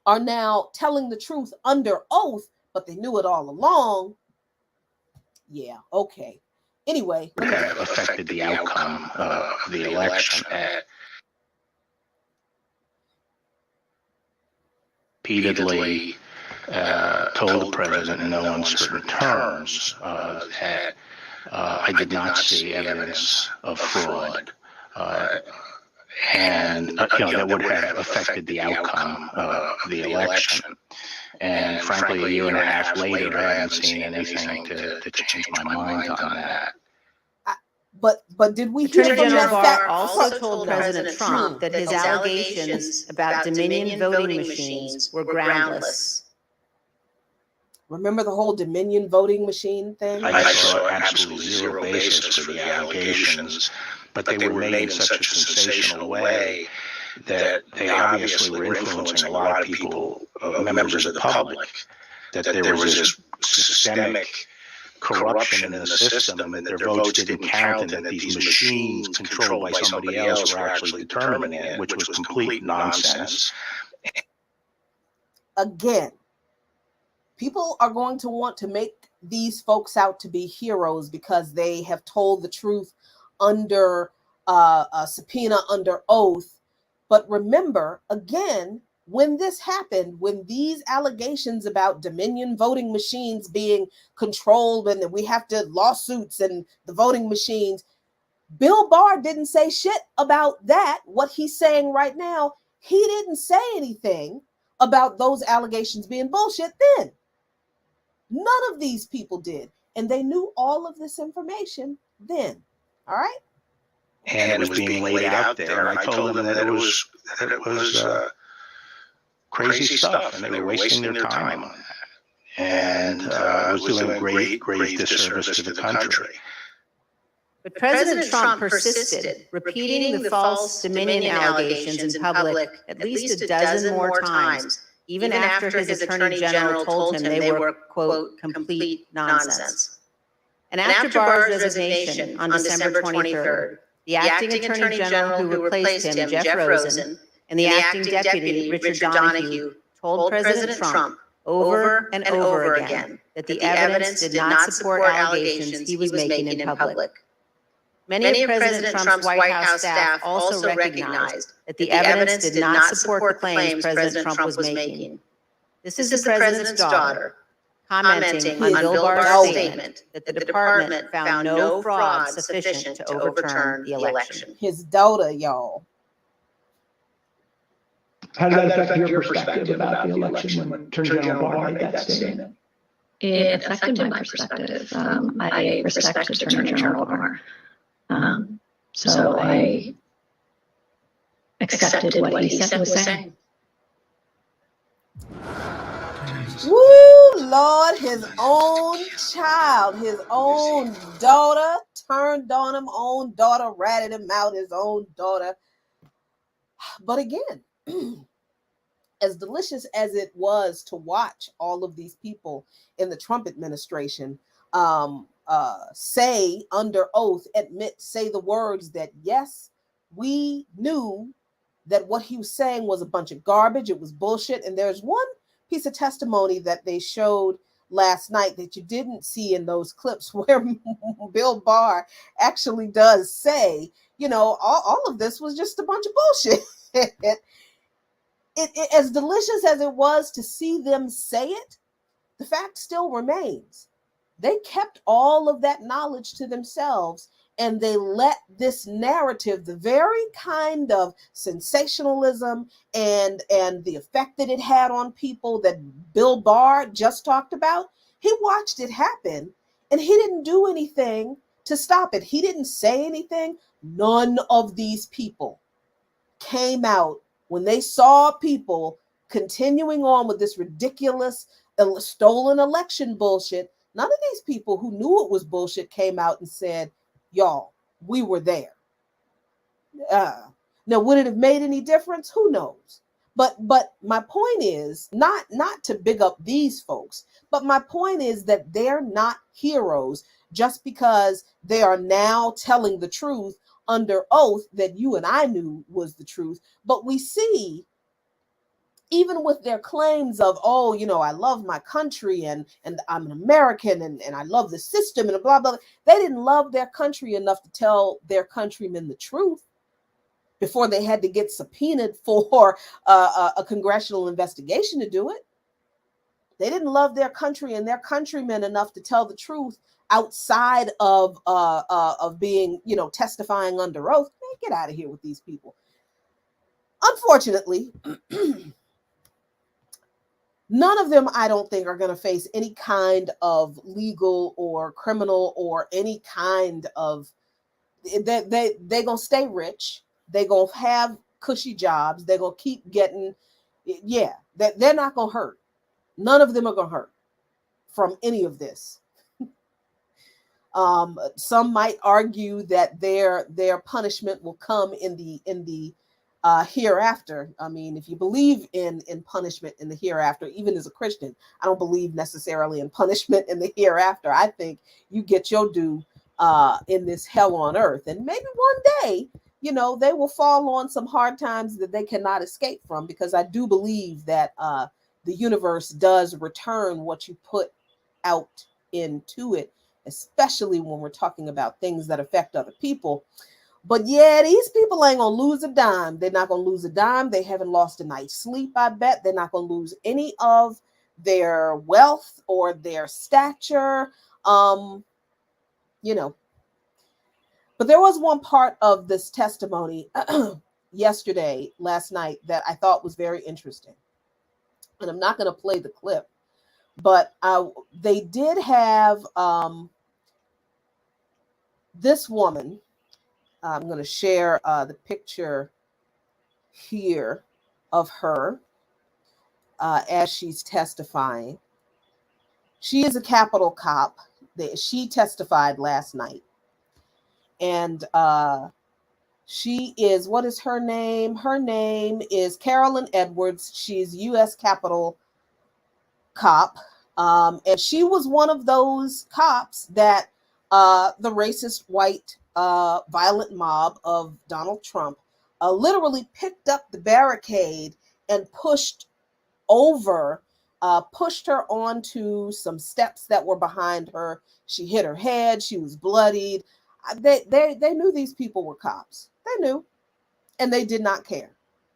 are now telling the truth under oath, but they knew it all along. Yeah, okay. Anyway. Would have affected the outcome of the election. Repeatedly told the president in no uncertain terms that I did not see evidence of fraud, and that would have affected the outcome of the election. And frankly, a year and a half later, I haven't seen anything to change my mind on that. But did we hear Attorney from General that Barr fact? also told President Trump that his allegations about Dominion voting machines were groundless. Remember the whole Dominion voting machine thing? I saw absolutely zero basis for the allegations, but they were made in such a sensational way that they obviously were influencing a lot of people, members of the public, that there was this systemic corruption in the system, and that their votes didn't count, and that these machines controlled by somebody else were actually determining it, which was complete nonsense. Again, people are going to want to make these folks out to be heroes because they have told the truth under a subpoena, under oath. But remember, again, when this happened, when these allegations about Dominion voting machines being controlled and that we have to lawsuits and the voting machines, Bill Barr didn't say shit about that. What he's saying right now, he didn't say anything about those allegations being bullshit then. None of these people did. And they knew all of this information then. All right? And it was being laid out there. And I told them that it was crazy stuff, and they were wasting their time on that. And it was doing a great disservice to the country. But President Trump persisted, repeating the false Dominion allegations in public at least a dozen more times, even after his attorney general told him they were, quote, complete nonsense. And after Barr's resignation on December 23rd, the acting attorney general who replaced him, Jeff Rosen, and the acting deputy, Richard Donahue, told President Trump over and over again that the evidence did not support allegations he was making in public. Many of President Trump's White House staff also recognized that the evidence did not support the claims President Trump was making. This is the president's daughter commenting on Bill Barr's statement that the department found no fraud sufficient to overturn the election. His daughter, y'all. How did that affect your perspective about the election when Attorney General Barr made that statement? It affected my perspective. I respect Attorney General Barr. So I accepted what he was saying. Woo, Lord, his own child, his own daughter turned on him, own daughter ratted him out, his own daughter. But again, as delicious as it was to watch all of these people in the Trump administration say under oath, say the words that, yes, we knew that what he was saying was a bunch of garbage, it was bullshit. And there's one piece of testimony that they showed last night that you didn't see in those clips where Bill Barr actually does say, you know, all of this was just a bunch of bullshit. It, as delicious as it was to see them say it, the fact still remains. They kept all of that knowledge to themselves, and they let this narrative, the very kind of sensationalism and the effect that it had on people that Bill Barr just talked about, he watched it happen, and he didn't do anything to stop it. He didn't say anything. None of these people came out when they saw people continuing on with this ridiculous stolen election bullshit. None of these people who knew it was bullshit came out and said, y'all, we were there. Now, would it have made any difference? Who knows? But my point is not to big up these folks, but my point is that they're not heroes just because they are now telling the truth under oath that you and I knew was the truth. But we see, even with their claims of, oh, you know, I love my country and I'm an American and I love the system and blah, blah, blah. They didn't love their country enough to tell their countrymen the truth before they had to get subpoenaed for a congressional investigation to do it. They didn't love their country and their countrymen enough to tell the truth outside of being, you know, testifying under oath. Man, get out of here with these people. Unfortunately, none of them, I don't think, are going to face any kind of legal or criminal or any kind of, they're going to stay rich. They're going to have cushy jobs. They're going to keep getting, yeah, they're not going to hurt. None of them are going to hurt from any of this. Some might argue that their punishment will come in the hereafter. I mean, if you believe in punishment in the hereafter, even as a Christian, I don't believe necessarily in punishment in the hereafter. I think you get your due in this hell on earth, and maybe one day, you know, they will fall on some hard times that they cannot escape from, because I do believe that the universe does return what you put out into it, especially when we're talking about things that affect other people. But yeah, these people ain't gonna lose a dime. They're not gonna lose a dime. They haven't lost a night's sleep, I bet. They're not gonna lose any of their wealth or their stature. You know. But there was one part of this testimony last night, that I thought was very interesting. And I'm not gonna play the clip, but they did have this woman. I'm going to share the picture here of her as she's testifying. She is a Capitol cop. She testified last night. And she is, what is her name? Her name is Carolyn Edwards. She's U.S. Capitol cop. And she was one of those cops that the racist white violent mob of Donald Trump literally picked up the barricade and pushed her onto some steps that were behind her. She hit her head. She was bloodied. They knew these people were cops. They knew, and they did not care.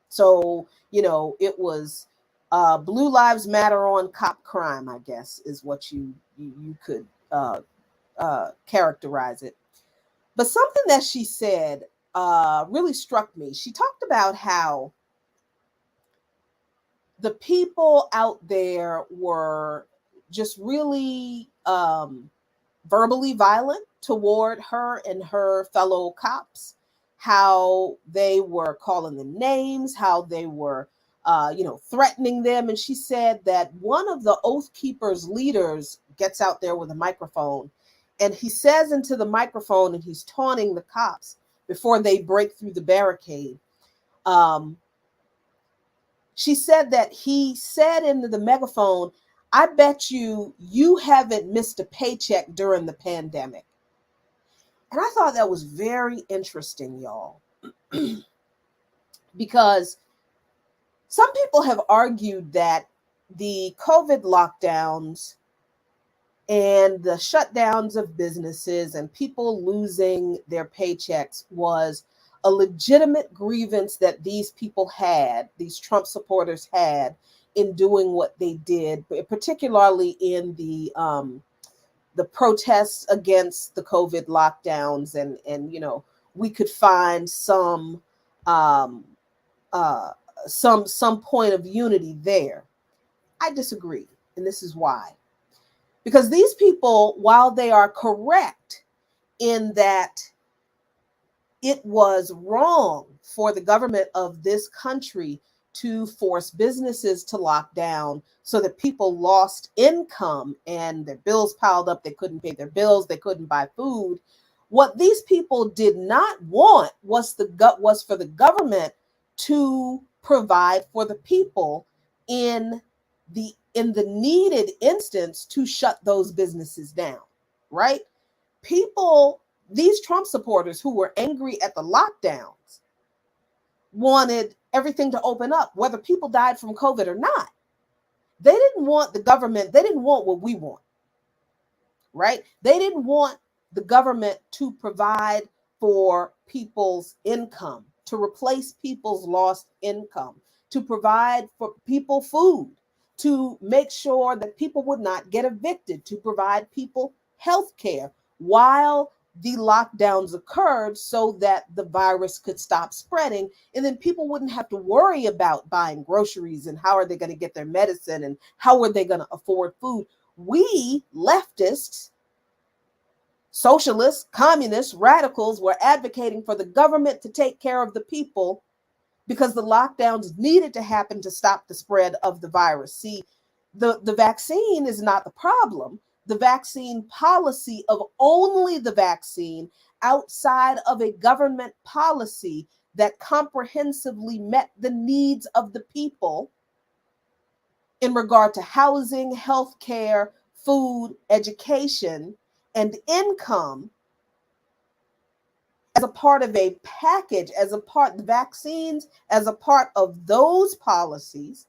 So, it was Blue Lives Matter on cop crime, I guess, is what you could characterize it. But something that she said really struck me. She talked about how the people out there were just really verbally violent toward her and her fellow cops, how they were calling them names, how they were threatening them. And she said that one of the Oath Keepers leaders gets out there with a microphone, and he says into the microphone, and he's taunting the cops before they break through the barricade. She said that he said into the megaphone, "I bet you haven't missed a paycheck during the pandemic." And I thought that was very interesting, y'all, because some people have argued that the COVID lockdowns and the shutdowns of businesses and people losing their paychecks was a legitimate grievance that these people had, these Trump supporters had, in doing what they did, particularly in the protests against the COVID lockdowns, and we could find some point of unity there. I disagree, and this is why. Because these people, while they are correct in that it was wrong for the government of this country to force businesses to lock down so that people lost income and their bills piled up, they couldn't pay their bills, they couldn't buy food. What these people did not want was for the government to provide for the people in the needed instance to shut those businesses down, right? These Trump supporters who were angry at the lockdowns wanted everything to open up, whether people died from COVID or not. They didn't want the government, they didn't want what we want, right? They didn't want the government to provide for people's income, to replace people's lost income, to provide for people food, to make sure that people would not get evicted, to provide people health care while the lockdowns occurred so that the virus could stop spreading. And then people wouldn't have to worry about buying groceries and how are they going to get their medicine and how are they going to afford food. We leftists, socialists, communists, radicals were advocating for the government to take care of the people because the lockdowns needed to happen to stop the spread of the virus. See, the vaccine is not the problem. The vaccine policy of only the vaccine outside of a government policy that comprehensively met the needs of the people in regard to housing, health care, food, education, and income as a part of a package, the vaccines as a part of those policies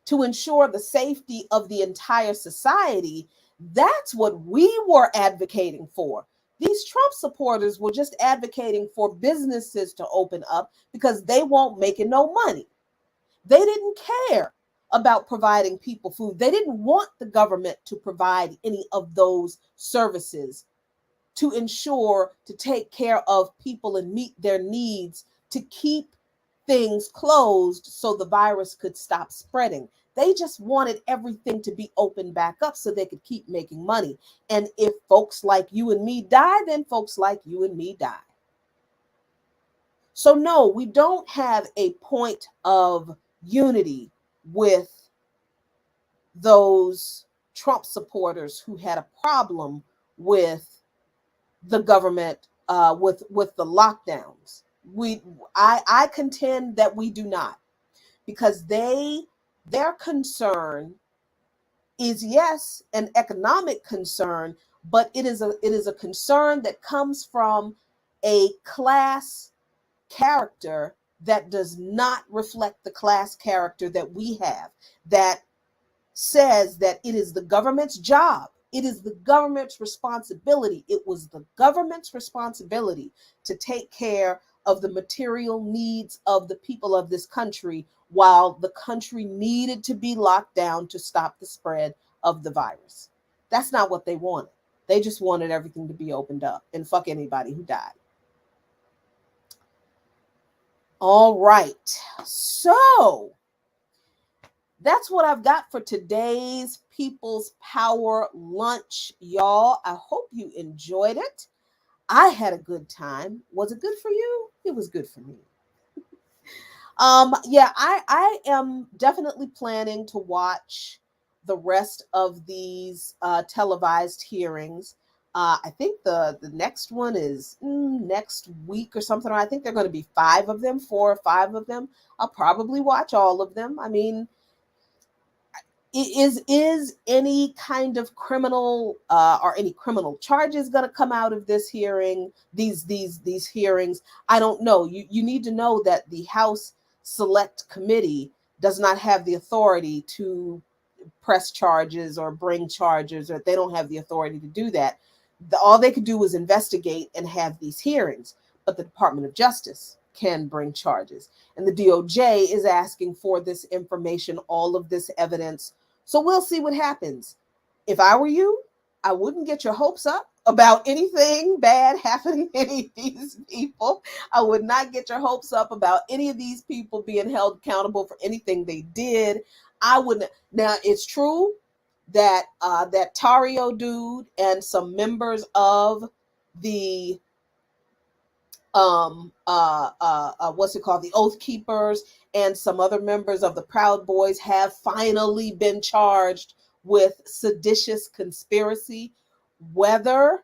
to ensure the safety of the entire society. That's what we were advocating for. These Trump supporters were just advocating for businesses to open up because they won't making no money. They didn't care about providing people food. They didn't want the government to provide any of those services to ensure to take care of people and meet their needs to keep things closed so the virus could stop spreading. They just wanted everything to be opened back up so they could keep making money. And if folks like you and me die, then folks like you and me die. So no, we don't have a point of unity with those Trump supporters who had a problem with the government, with the lockdowns. I contend that we do not, because their concern is, yes, an economic concern, but it is a concern that comes from a class character that does not reflect the class character that we have, that says that it is the government's job. It is the government's responsibility. It was the government's responsibility to take care of the material needs of the people of this country while the country needed to be locked down to stop the spread of the virus. That's not what they wanted. They just wanted everything to be opened up and fuck anybody who died. All right. So that's what I've got for today's People's Power Lunch, y'all. I hope you enjoyed it. I had a good time. Was it good for you? It was good for me. Yeah, I am definitely planning to watch the rest of these televised hearings. I think the next one is next week or something. I think they're going to be 5 of them, 4 or 5 of them. I'll probably watch all of them. I mean, is any kind of criminal or any criminal charges going to come out of this hearing? These hearings? I don't know. You need to know that the House Select Committee does not have the authority to press charges or bring charges, or they don't have the authority to do that. All they could do is investigate and have these hearings, but the Department of Justice can bring charges. And the DOJ is asking for this information, all of this evidence. So we'll see what happens. If I were you, I wouldn't get your hopes up about anything bad happening to any of these people. I would not get your hopes up about any of these people being held accountable for anything they did. I wouldn't. Now, it's true that that Tario dude and some members of the what's it called, the Oath Keepers, and some other members of the Proud Boys have finally been charged with seditious conspiracy. Whether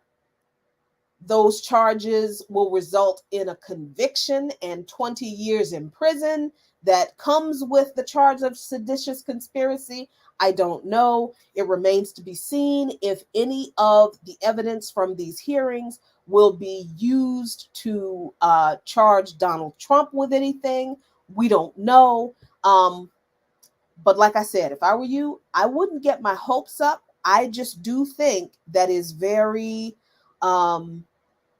those charges will result in a conviction and 20 years in prison that comes with the charge of seditious conspiracy, I don't know. It remains to be seen if any of the evidence from these hearings will be used to charge Donald Trump with anything. We don't know. But like I said, if I were you, I wouldn't get my hopes up. I just do think that is very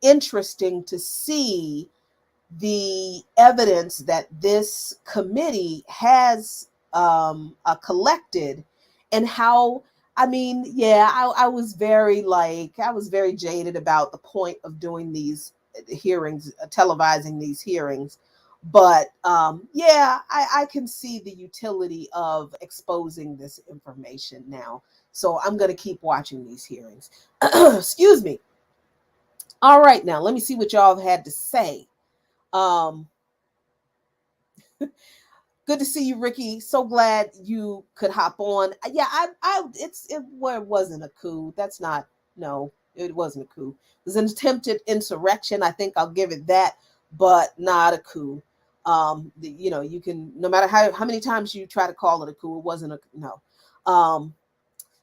interesting to see the evidence that this committee has collected, and how, I mean, yeah, I was very jaded about the point of doing these hearings, televising these hearings. But yeah, I can see the utility of exposing this information now. So I'm going to keep watching these hearings. Excuse me. All right, now let me see what y'all have had to say. Good to see you, Ricky. So glad you could hop on. Yeah, it wasn't a coup. That's not, no, it wasn't a coup. It was an attempted insurrection. I think I'll give it that, but not a coup. You can, no matter how many times you try to call it a coup, it wasn't a, no.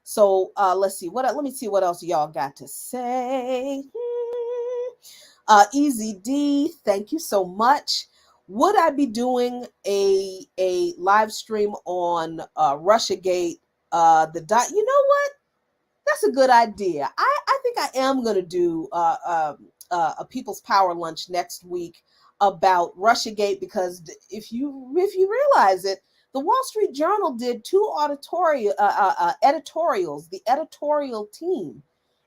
So let's see let me see what else y'all got to say. Easy D, thank you so much. Would I be doing a live stream on Russiagate? You know what? That's a good idea. I think I am going to do a People's Power lunch next week about Russiagate, because if you realize it, the Wall Street Journal did two editorials. The editorial team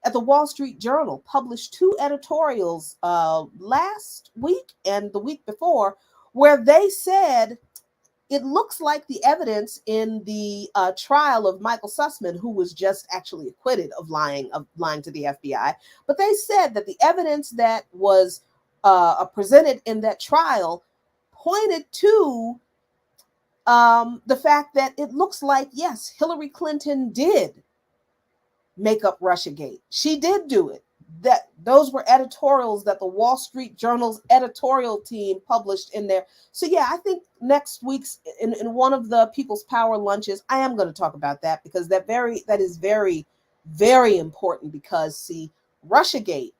at the Wall Street Journal published two editorials last week and the week before, where they said it looks like the evidence in the trial of Michael Sussman, who was just actually acquitted of lying to the FBI, but they said that the evidence that was presented in that trial pointed to the fact that it looks like, yes, Hillary Clinton did make up Russiagate. She did do it. Those were editorials that the Wall Street Journal's editorial team published in there. So yeah, I think next week's in one of the People's Power lunches, I am going to talk about that, because that is very, very important, because see, Russiagate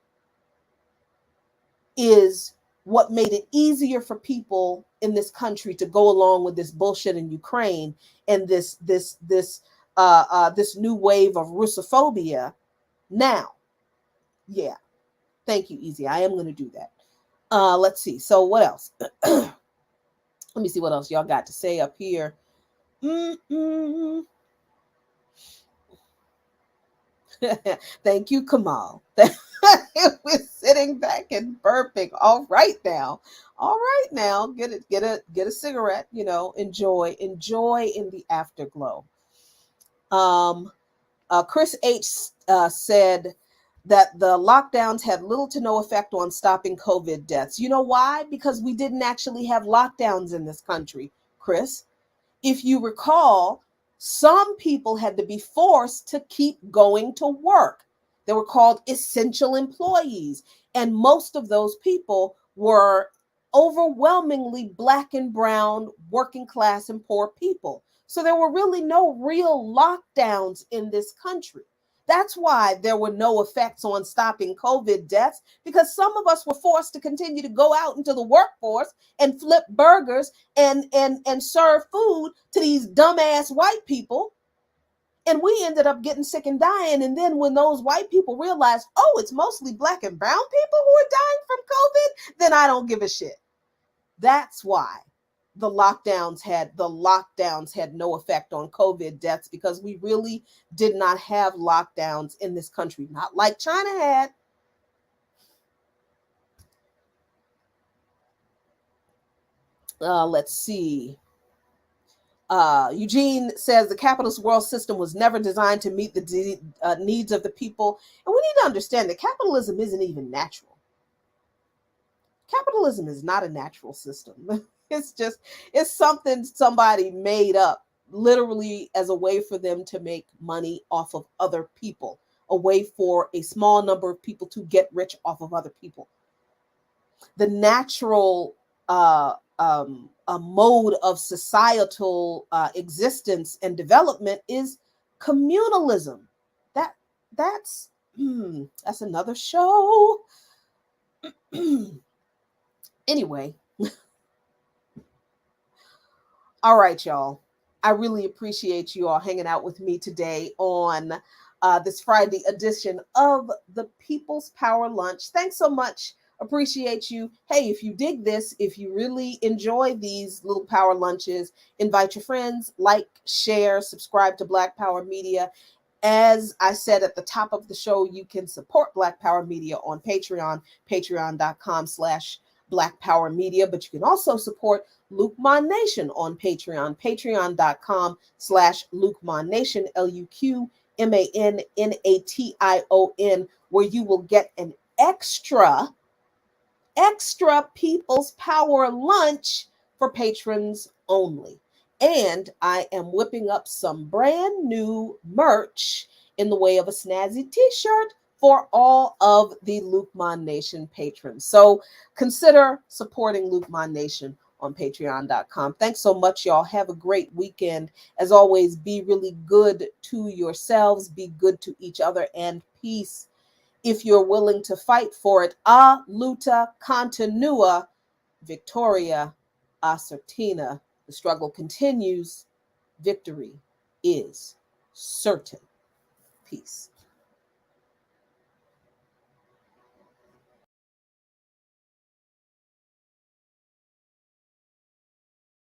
is what made it easier for people in this country to go along with this bullshit in Ukraine and this new wave of Russophobia. Now, yeah, thank you, Easy. I am going to do that. Let's see. So what else? Let me see what else y'all got to say up here. Thank you, Kamal. We're sitting back and burping. All right now, get a cigarette. Enjoy in the afterglow. Chris H said that the lockdowns had little to no effect on stopping COVID deaths. You know why? Because we didn't actually have lockdowns in this country, Chris. If you recall, some people had to be forced to keep going to work. They were called essential employees. And most of those people were overwhelmingly Black and brown, working class and poor people. So there were really no real lockdowns in this country. That's why there were no effects on stopping COVID deaths, because some of us were forced to continue to go out into the workforce and flip burgers and serve food to these dumbass white people. And we ended up getting sick and dying. And then when those white people realized, oh, it's mostly Black and brown people who are dying from COVID, then I don't give a shit. That's why the lockdowns had no effect on COVID deaths, because we really did not have lockdowns in this country, not like China had. Let's see. Eugene says the capitalist world system was never designed to meet the needs of the people. And we need to understand that capitalism isn't even natural. Capitalism is not a natural system. It's something somebody made up literally as a way for them to make money off of other people, a way for a small number of people to get rich off of other people. The natural a mode of societal existence and development is communalism. That's another show. Anyway. All right, y'all. I really appreciate you all hanging out with me today on this Friday edition of the People's Power Lunch. Thanks so much. Appreciate you. Hey, if you dig this, if you really enjoy these little power lunches, invite your friends, like, share, subscribe to Black Power Media. As I said at the top of the show, you can support Black Power Media on Patreon, patreon.com/Black Power Media, but you can also support Luqman Nation on Patreon, patreon.com/Luqman Nation, LuqMannation, where you will get an extra People's Power lunch for patrons only. And I am whipping up some brand new merch in the way of a snazzy t-shirt for all of the Luqman Nation patrons. So consider supporting Luqman Nation on patreon.com. Thanks so much, y'all. Have a great weekend. As always, be really good to yourselves, be good to each other, and peace. If you're willing to fight for it, a luta continua, Victoria assertina. The struggle continues. Victory is certain. Peace.